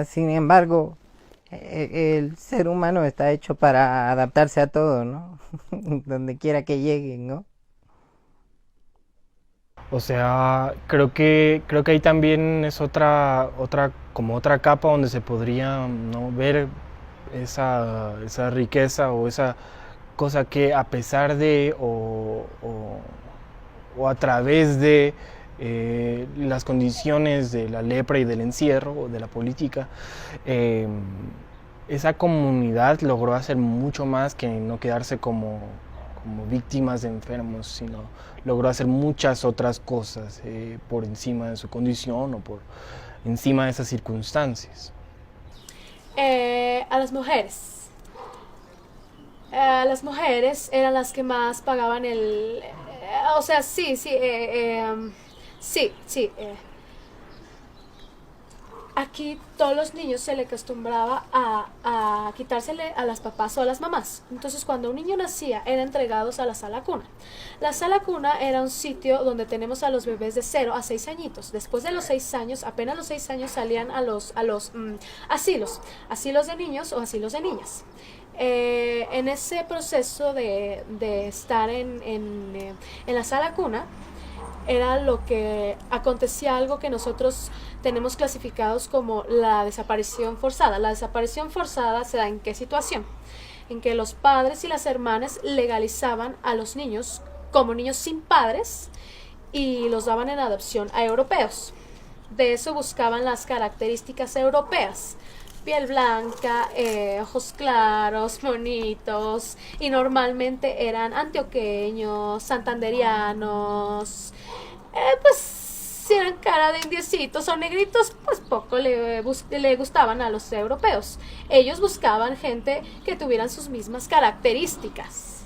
Sin embargo, el ser humano está hecho para adaptarse a todo, ¿no? Donde quiera que lleguen, ¿no? O sea, creo que ahí también es otra capa donde se podría, ¿no?, ver esa riqueza o esa cosa que a pesar de o a través de las condiciones de la lepra y del encierro o de la política, esa comunidad logró hacer mucho más que no quedarse como víctimas de enfermos, sino logró hacer muchas otras cosas por encima de su condición o por encima de esas circunstancias. A las mujeres. Las mujeres eran las que más pagaban o sea, sí. Aquí todos los niños se le acostumbraba a quitársele a las papás o a las mamás. Entonces, cuando un niño nacía, eran entregados a la sala cuna. La sala cuna era un sitio donde tenemos a los bebés de 0 a 6 añitos. Después de los 6 años, apenas los 6 años, salían a los asilos de niños o asilos de niñas. En ese proceso de estar en la sala cuna, era lo que acontecía, algo que nosotros tenemos clasificados como la desaparición forzada. La desaparición forzada se da en qué situación? En que los padres y las hermanas legalizaban a los niños como niños sin padres y los daban en adopción a europeos. De eso buscaban las características europeas: piel blanca, ojos claros, bonitos, y normalmente eran antioqueños, santanderianos, pues si eran cara de indiecitos o negritos, pues poco le gustaban a los europeos. Ellos buscaban gente que tuvieran sus mismas características.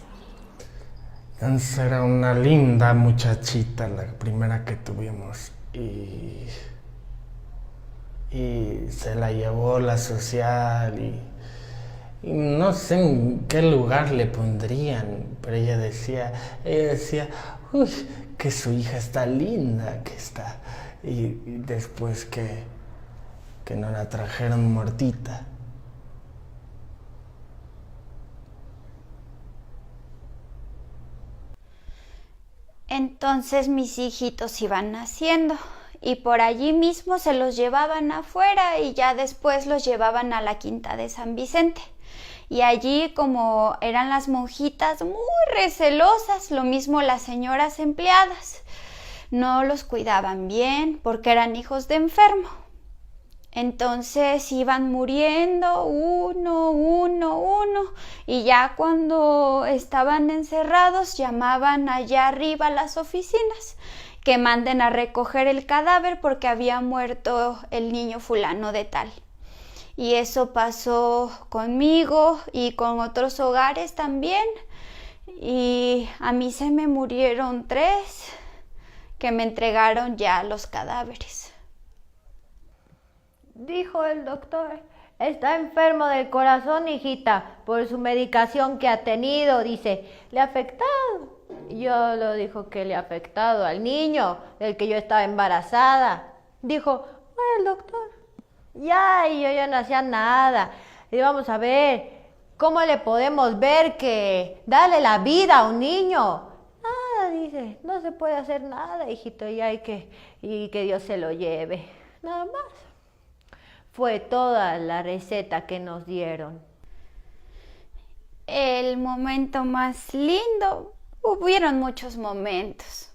Entonces era una linda muchachita, la primera que tuvimos, y se la llevó la social y no sé en qué lugar le pondrían, pero ella decía, uy, que su hija está linda, que está, y después que nos la trajeron muertita. Entonces mis hijitos iban naciendo y por allí mismo se los llevaban afuera y ya después los llevaban a la quinta de San Vicente. Y allí, como eran las monjitas muy recelosas, lo mismo las señoras empleadas, no los cuidaban bien porque eran hijos de enfermo. Entonces iban muriendo uno, y ya cuando estaban encerrados llamaban allá arriba a las oficinas que manden a recoger el cadáver porque había muerto el niño fulano de tal. Y eso pasó conmigo y con otros hogares también, y a mí se me murieron 3 que me entregaron ya los cadáveres. Dijo el doctor, está enfermo del corazón, hijita, por su medicación que ha tenido, dice, ¿le ha afectado? Yo lo dijo que le ha afectado al niño, del que yo estaba embarazada. Dijo, el doctor, ya, y yo ya no hacía nada. Y vamos a ver, ¿cómo le podemos ver que darle la vida a un niño? Nada, dice, no se puede hacer nada, hijito, y que Dios se lo lleve, nada más. Fue toda la receta que nos dieron. El momento más lindo, hubieron muchos momentos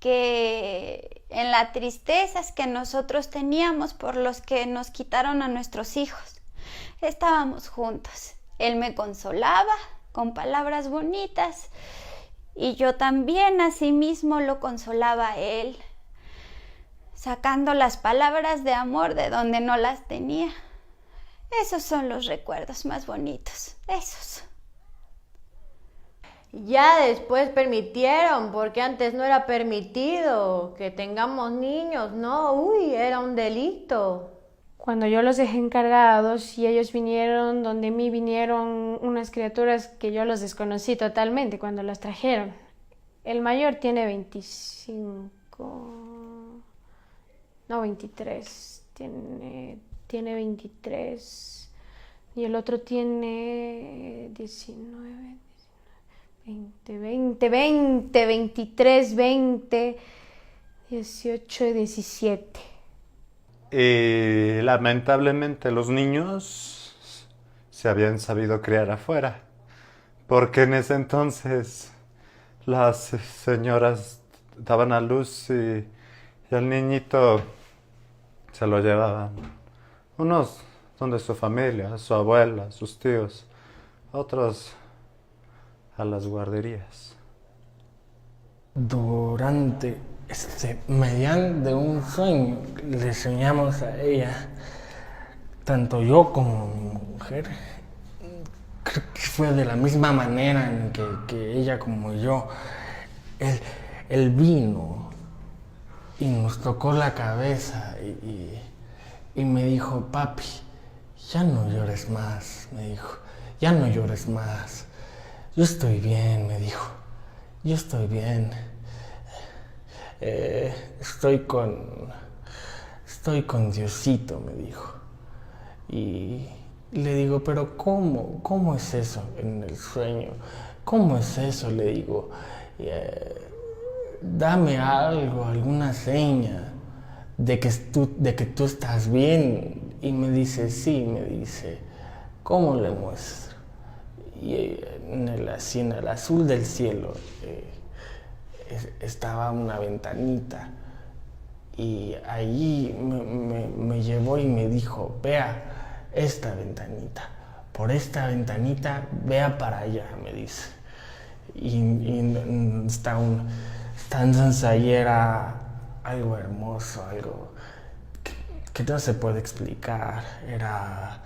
que en la tristeza que nosotros teníamos por los que nos quitaron a nuestros hijos, estábamos juntos. Él me consolaba con palabras bonitas y yo también asimismo lo consolaba a él, sacando las palabras de amor de donde no las tenía. Esos son los recuerdos más bonitos, esos. Ya después permitieron, porque antes no era permitido que tengamos niños, ¿no? Uy, era un delito. Cuando yo los dejé encargados y ellos vinieron, donde mí vinieron unas criaturas que yo los desconocí totalmente cuando las trajeron. El mayor tiene 23, tiene 23 y el otro tiene 19, 23, 20, 18 y 17. Y lamentablemente los niños se habían sabido criar afuera, porque en ese entonces las señoras daban a luz y al niñito se lo llevaban. Unos donde su familia, su abuela, sus tíos, otros a las guarderías. Durante mediante un sueño le soñamos a ella, tanto yo como mi mujer. Creo que fue de la misma manera en que ella como yo. Él vino y nos tocó la cabeza y me dijo, papi, ya no llores más, me dijo, ya no llores más. Yo estoy bien, me dijo, yo estoy bien. Estoy con Diosito, me dijo. Y le digo, pero ¿cómo es eso en el sueño? ¿Cómo es eso? Le digo, dame algo, alguna seña de que tú estás bien. Y me dice, sí, me dice, ¿cómo le muestro? Y en el azul del cielo estaba una ventanita Y ahí me llevó y me dijo, vea esta ventanita, por esta ventanita, vea para allá, me dice. Y está entonces ahí era algo hermoso, algo que no se puede explicar. Era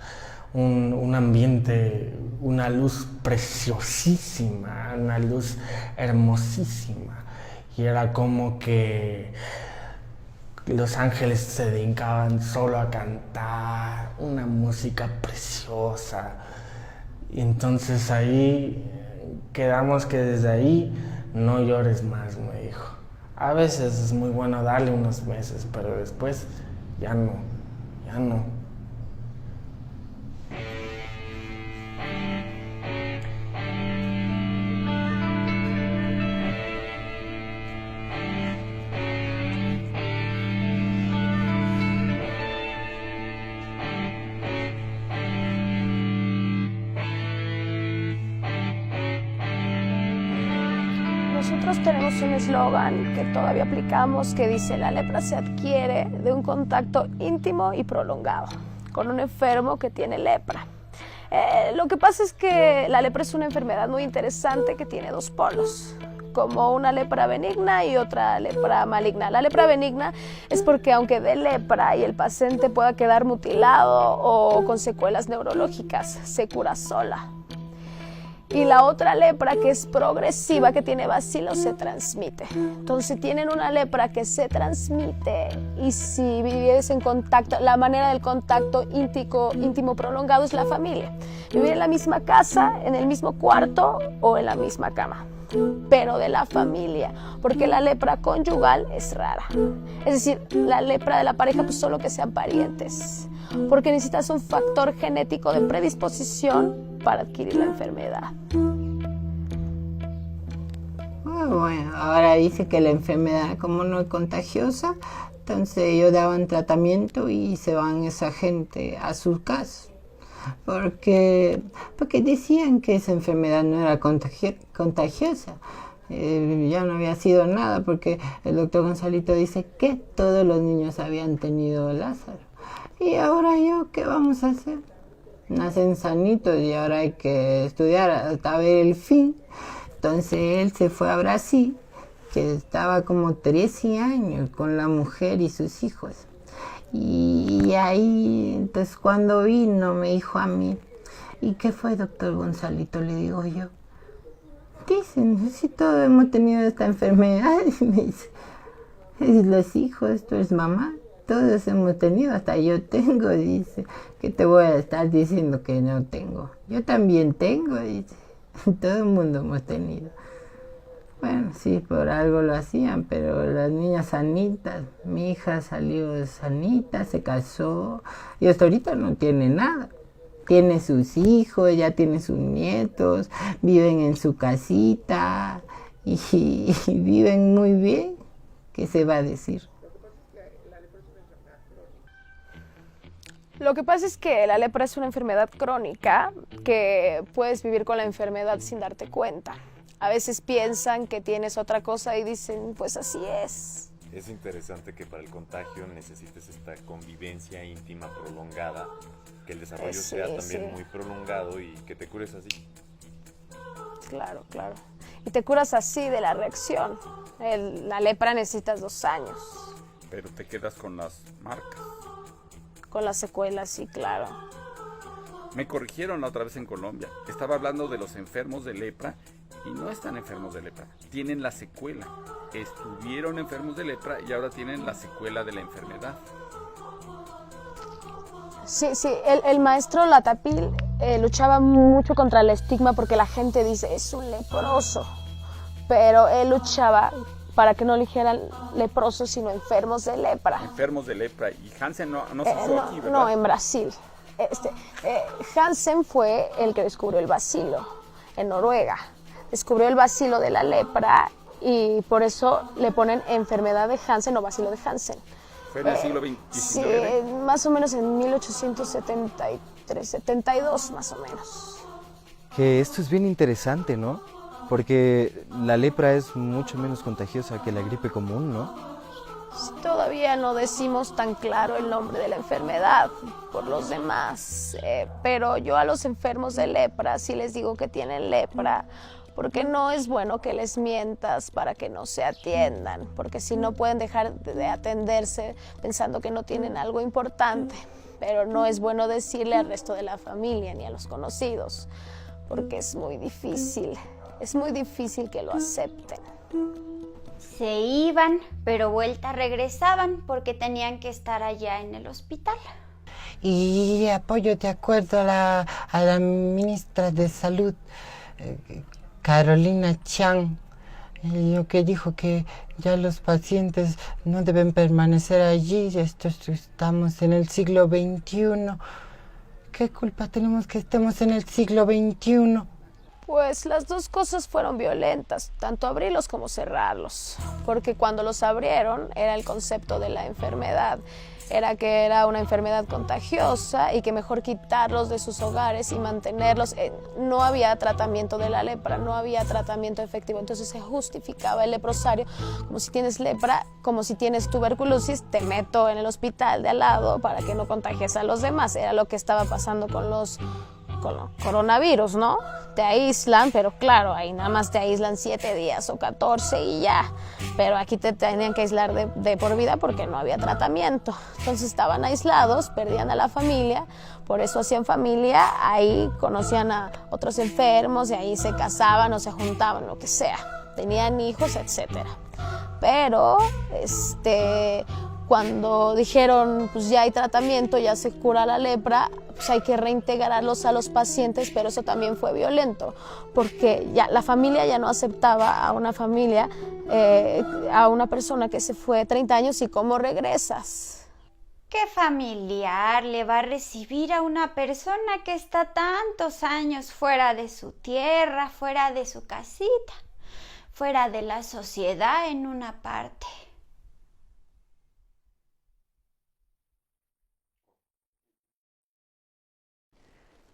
un ambiente, una luz preciosísima, una luz hermosísima. Y era como que los ángeles se dedicaban solo a cantar una música preciosa. Y entonces ahí quedamos que desde ahí no llores más, me dijo. A veces es muy bueno darle unos meses, pero después ya no. Nosotros tenemos un eslogan que todavía aplicamos que dice: la lepra se adquiere de un contacto íntimo y prolongado con un enfermo que tiene lepra. Lo que pasa es que la lepra es una enfermedad muy interesante que tiene dos polos, como una lepra benigna y otra lepra maligna. La lepra benigna es porque aunque dé lepra y el paciente pueda quedar mutilado o con secuelas neurológicas, se cura sola. Y la otra lepra, que es progresiva, que tiene bacilos, se transmite. Entonces tienen una lepra que se transmite, y si vives en contacto, la manera del contacto íntimo prolongado es la familia. Vivir en la misma casa, en el mismo cuarto o en la misma cama, pero de la familia, porque la lepra conyugal es rara. Es decir, la lepra de la pareja, pues solo que sean parientes, porque necesitas un factor genético de predisposición para adquirir la enfermedad. Bueno, ahora dice que la enfermedad, como no es contagiosa, entonces ellos daban tratamiento y se van esa gente a sus casas. Porque decían que esa enfermedad no era contagiosa. Ya no había sido nada, porque el doctor Gonzalito dice que todos los niños habían tenido Lázaro. Y ahora ¿qué vamos a hacer? Nacen sanitos y ahora hay que estudiar hasta ver el fin. Entonces él se fue a Brasil, que estaba como 13 años con la mujer y sus hijos. Y ahí, entonces cuando vino me dijo a mí, ¿y qué fue, doctor Gonzalito? Le digo yo. Dicen, si todos hemos tenido esta enfermedad. Y me dice, los hijos, tú eres mamá. Todos hemos tenido, hasta yo tengo, dice. ¿Qué te voy a estar diciendo que no tengo? Yo también tengo, dice. Todo el mundo hemos tenido. Bueno, sí, por algo lo hacían, pero las niñas sanitas, mi hija salió sanita, se casó, y hasta ahorita no tiene nada. Tiene sus hijos, ya tiene sus nietos, viven en su casita, y viven muy bien. ¿Qué se va a decir? Lo que pasa es que la lepra es una enfermedad crónica que puedes vivir con la enfermedad sin darte cuenta. A veces piensan que tienes otra cosa y dicen, pues así es. Es interesante que para el contagio necesites esta convivencia íntima prolongada, que el desarrollo sea también muy prolongado y que te cures así. Claro. Y te curas así de la reacción. La lepra necesitas 2 años. Pero te quedas con las marcas. Con las secuelas, sí, claro. Me corrigieron la otra vez en Colombia. Estaba hablando de los enfermos de lepra y no están enfermos de lepra. Tienen la secuela. Estuvieron enfermos de lepra y ahora tienen la secuela de la enfermedad. Sí, el maestro Latapil luchaba mucho contra el estigma porque la gente dice, es un leproso. Pero él luchaba para que no eligieran leprosos, sino enfermos de lepra. Enfermos de lepra. Y Hansen no se hizo aquí, ¿verdad? No, en Brasil. Hansen fue el que descubrió el bacilo en Noruega. Descubrió el bacilo de la lepra y por eso le ponen enfermedad de Hansen o bacilo de Hansen. ¿Fue en el siglo XIX? Sí, más o menos en 1873, 72 más o menos. Que esto es bien interesante, ¿no? Porque la lepra es mucho menos contagiosa que la gripe común, ¿no? Todavía no decimos tan claro el nombre de la enfermedad por los demás, pero yo a los enfermos de lepra sí les digo que tienen lepra, porque no es bueno que les mientas para que no se atiendan, porque si no pueden dejar de atenderse pensando que no tienen algo importante, pero no es bueno decirle al resto de la familia ni a los conocidos, porque es muy difícil que lo acepten. Se iban, pero vuelta regresaban porque tenían que estar allá en el hospital. Y apoyo de acuerdo a la ministra de Salud, Carolina Chan, lo que dijo que ya los pacientes no deben permanecer allí, estamos en el siglo XXI. ¿Qué culpa tenemos que estemos en el siglo XXI? Pues las dos cosas fueron violentas, tanto abrirlos como cerrarlos, porque cuando los abrieron era el concepto de la enfermedad, era que era una enfermedad contagiosa y que mejor quitarlos de sus hogares y mantenerlos. No había tratamiento de la lepra, no había tratamiento efectivo, entonces se justificaba el leprosario como si tienes lepra, como si tienes tuberculosis, te meto en el hospital de al lado para que no contagies a los demás. Era lo que estaba pasando con los coronavirus, ¿no? Te aíslan, pero claro, ahí nada más te aíslan 7 días o 14 y ya. Pero aquí te tenían que aislar de por vida porque no había tratamiento. Entonces estaban aislados, perdían a la familia, por eso hacían familia, ahí conocían a otros enfermos y ahí se casaban o se juntaban, lo que sea. Tenían hijos, etcétera. Pero, cuando dijeron, pues ya hay tratamiento, ya se cura la lepra, pues hay que reintegrarlos a los pacientes, pero eso también fue violento, porque ya la familia ya no aceptaba a una familia, a una persona que se fue 30 años y cómo regresas. ¿Qué familiar le va a recibir a una persona que está tantos años fuera de su tierra, fuera de su casita, fuera de la sociedad en una parte?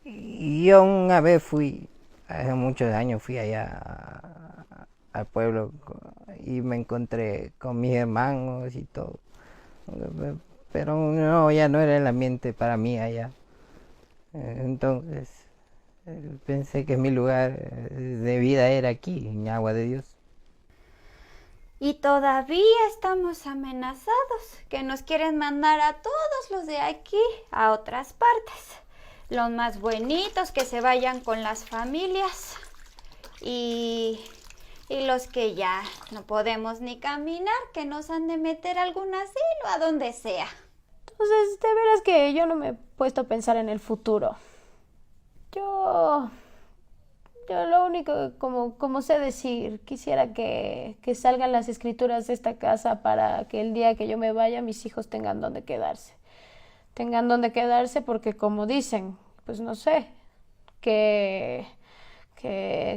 Yo una vez hace muchos años fui allá al pueblo y me encontré con mis hermanos y todo. Pero no, ya no era el ambiente para mí allá. Entonces pensé que mi lugar de vida era aquí, en Agua de Dios. Y todavía estamos amenazados, que nos quieren mandar a todos los de aquí a otras partes. Los más buenitos que se vayan con las familias y los que ya no podemos ni caminar, que nos han de meter a algún asilo, a donde sea. Entonces, de veras que yo no me he puesto a pensar en el futuro. Yo lo único, como sé decir, quisiera que salgan las escrituras de esta casa para que el día que yo me vaya, mis hijos tengan donde quedarse. Tengan donde quedarse porque, como dicen, pues no sé, que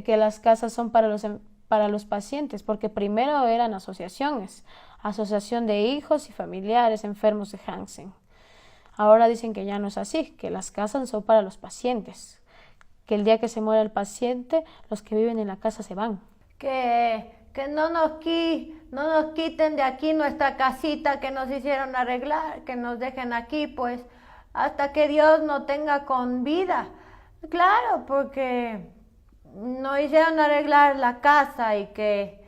las casas son para los pacientes, porque primero eran asociaciones, asociación de hijos y familiares enfermos de Hansen. Ahora dicen que ya no es así, que las casas son para los pacientes, que el día que se muera el paciente, los que viven en la casa se van. Que no nos quiten de aquí nuestra casita que nos hicieron arreglar, que nos dejen aquí, pues, hasta que Dios nos tenga con vida. Claro, porque nos hicieron arreglar la casa y que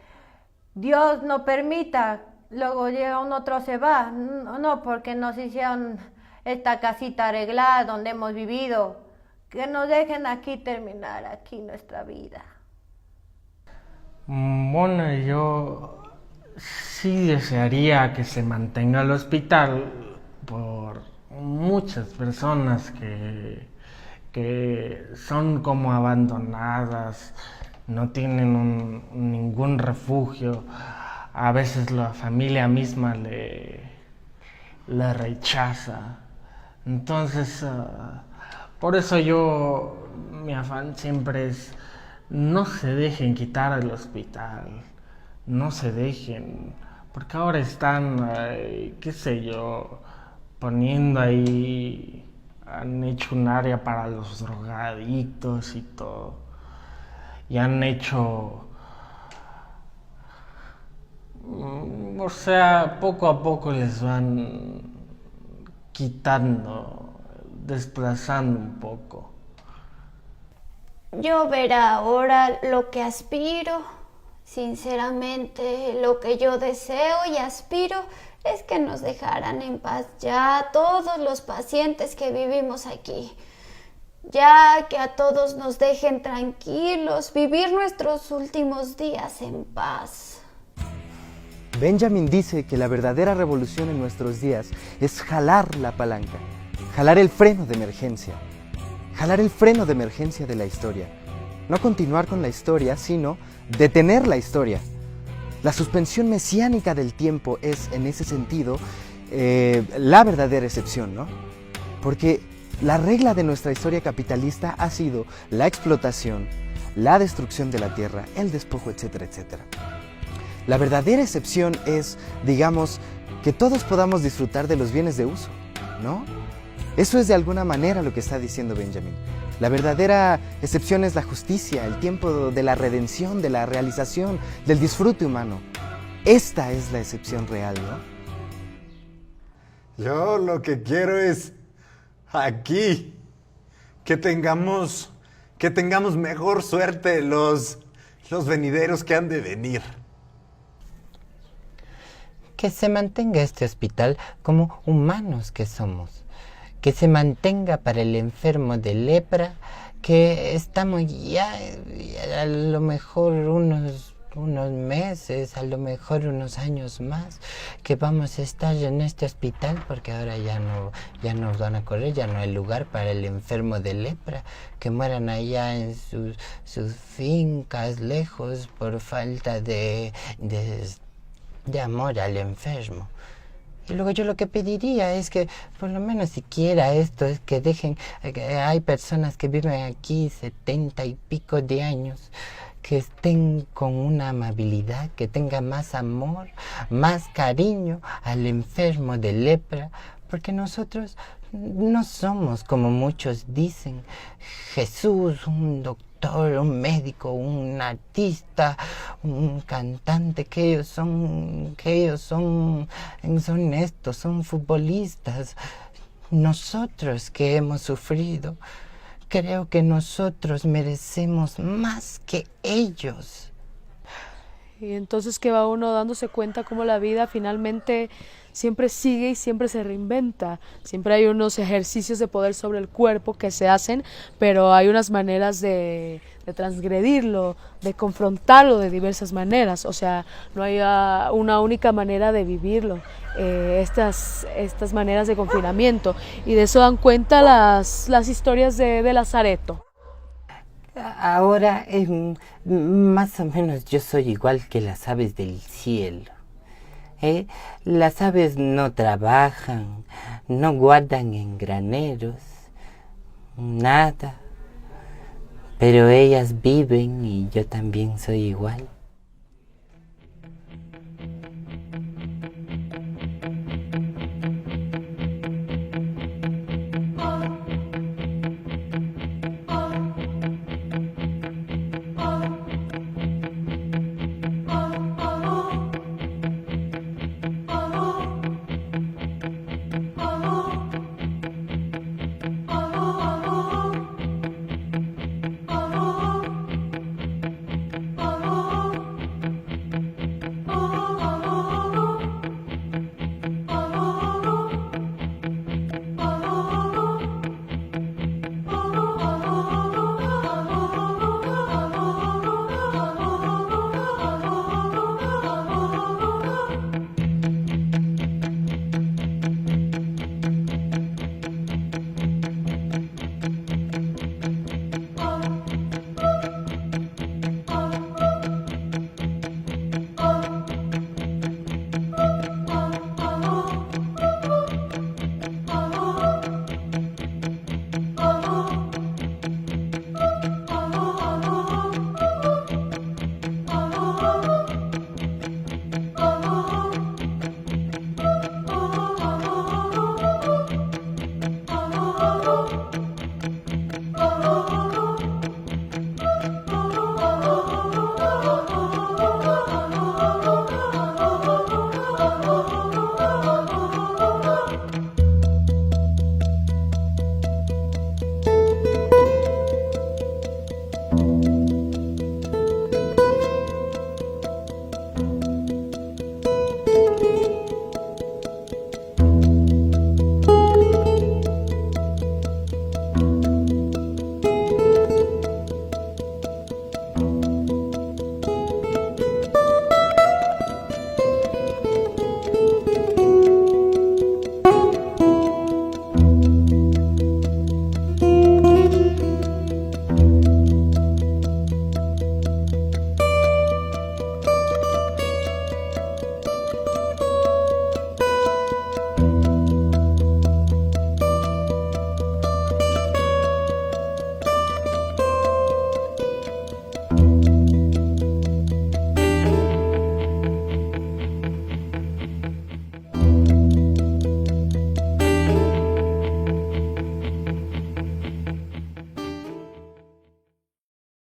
Dios no permita, luego llega un otro se va. No, porque nos hicieron esta casita arreglada donde hemos vivido. Que nos dejen aquí terminar aquí nuestra vida. Bueno, yo sí desearía que se mantenga el hospital por muchas personas que son como abandonadas, no tienen ningún refugio. A veces la familia misma le rechaza. Entonces, por eso mi afán siempre es: no se dejen quitar el hospital, no se dejen, porque ahora están, qué sé yo, poniendo ahí, han hecho un área para los drogadictos y todo, y han hecho O sea, poco a poco les van quitando, desplazando un poco. Yo ver ahora lo que aspiro, sinceramente, lo que yo deseo y aspiro es que nos dejaran en paz ya todos los pacientes que vivimos aquí. Ya que a todos nos dejen tranquilos, vivir nuestros últimos días en paz. Benjamin dice que la verdadera revolución en nuestros días es jalar la palanca, jalar el freno de emergencia, jalar el freno de emergencia de la historia. No continuar con la historia, sino detener la historia. La suspensión mesiánica del tiempo es, en ese sentido, la verdadera excepción, ¿no? Porque la regla de nuestra historia capitalista ha sido la explotación, la destrucción de la tierra, el despojo, etcétera, etcétera. La verdadera excepción es, digamos, que todos podamos disfrutar de los bienes de uso, ¿no? Eso es de alguna manera lo que está diciendo Benjamin. La verdadera excepción es la justicia, el tiempo de la redención, de la realización, del disfrute humano. Esta es la excepción real, ¿no? Yo lo que quiero es aquí que tengamos mejor suerte los venideros que han de venir. Que se mantenga este hospital como humanos que somos. Que se mantenga para el enfermo de lepra, que estamos ya a lo mejor unos meses, a lo mejor unos años más, que vamos a estar en este hospital, porque ahora ya no van a correr, ya no hay lugar para el enfermo de lepra, que mueran allá en sus fincas lejos por falta de amor al enfermo. Y luego yo lo que pediría es que por lo menos siquiera esto es que dejen, que hay personas que viven aquí 70 y pico de años, que estén con una amabilidad, que tengan más amor, más cariño al enfermo de lepra, porque nosotros no somos como muchos dicen, Jesús, un doctor, un médico, un artista, un cantante, que ellos son estos, son futbolistas. Nosotros que hemos sufrido, creo que nosotros merecemos más que ellos. Y entonces que va uno dándose cuenta cómo la vida finalmente siempre sigue y siempre se reinventa. Siempre hay unos ejercicios de poder sobre el cuerpo que se hacen, pero hay unas maneras de transgredirlo, de confrontarlo de diversas maneras. O sea, no hay una única manera de vivirlo. Estas maneras de confinamiento. Y de eso dan cuenta las historias de Lazareto. Ahora, más o menos yo soy igual que las aves del cielo. Las aves no trabajan, no guardan en graneros, nada. Pero ellas viven y yo también soy igual.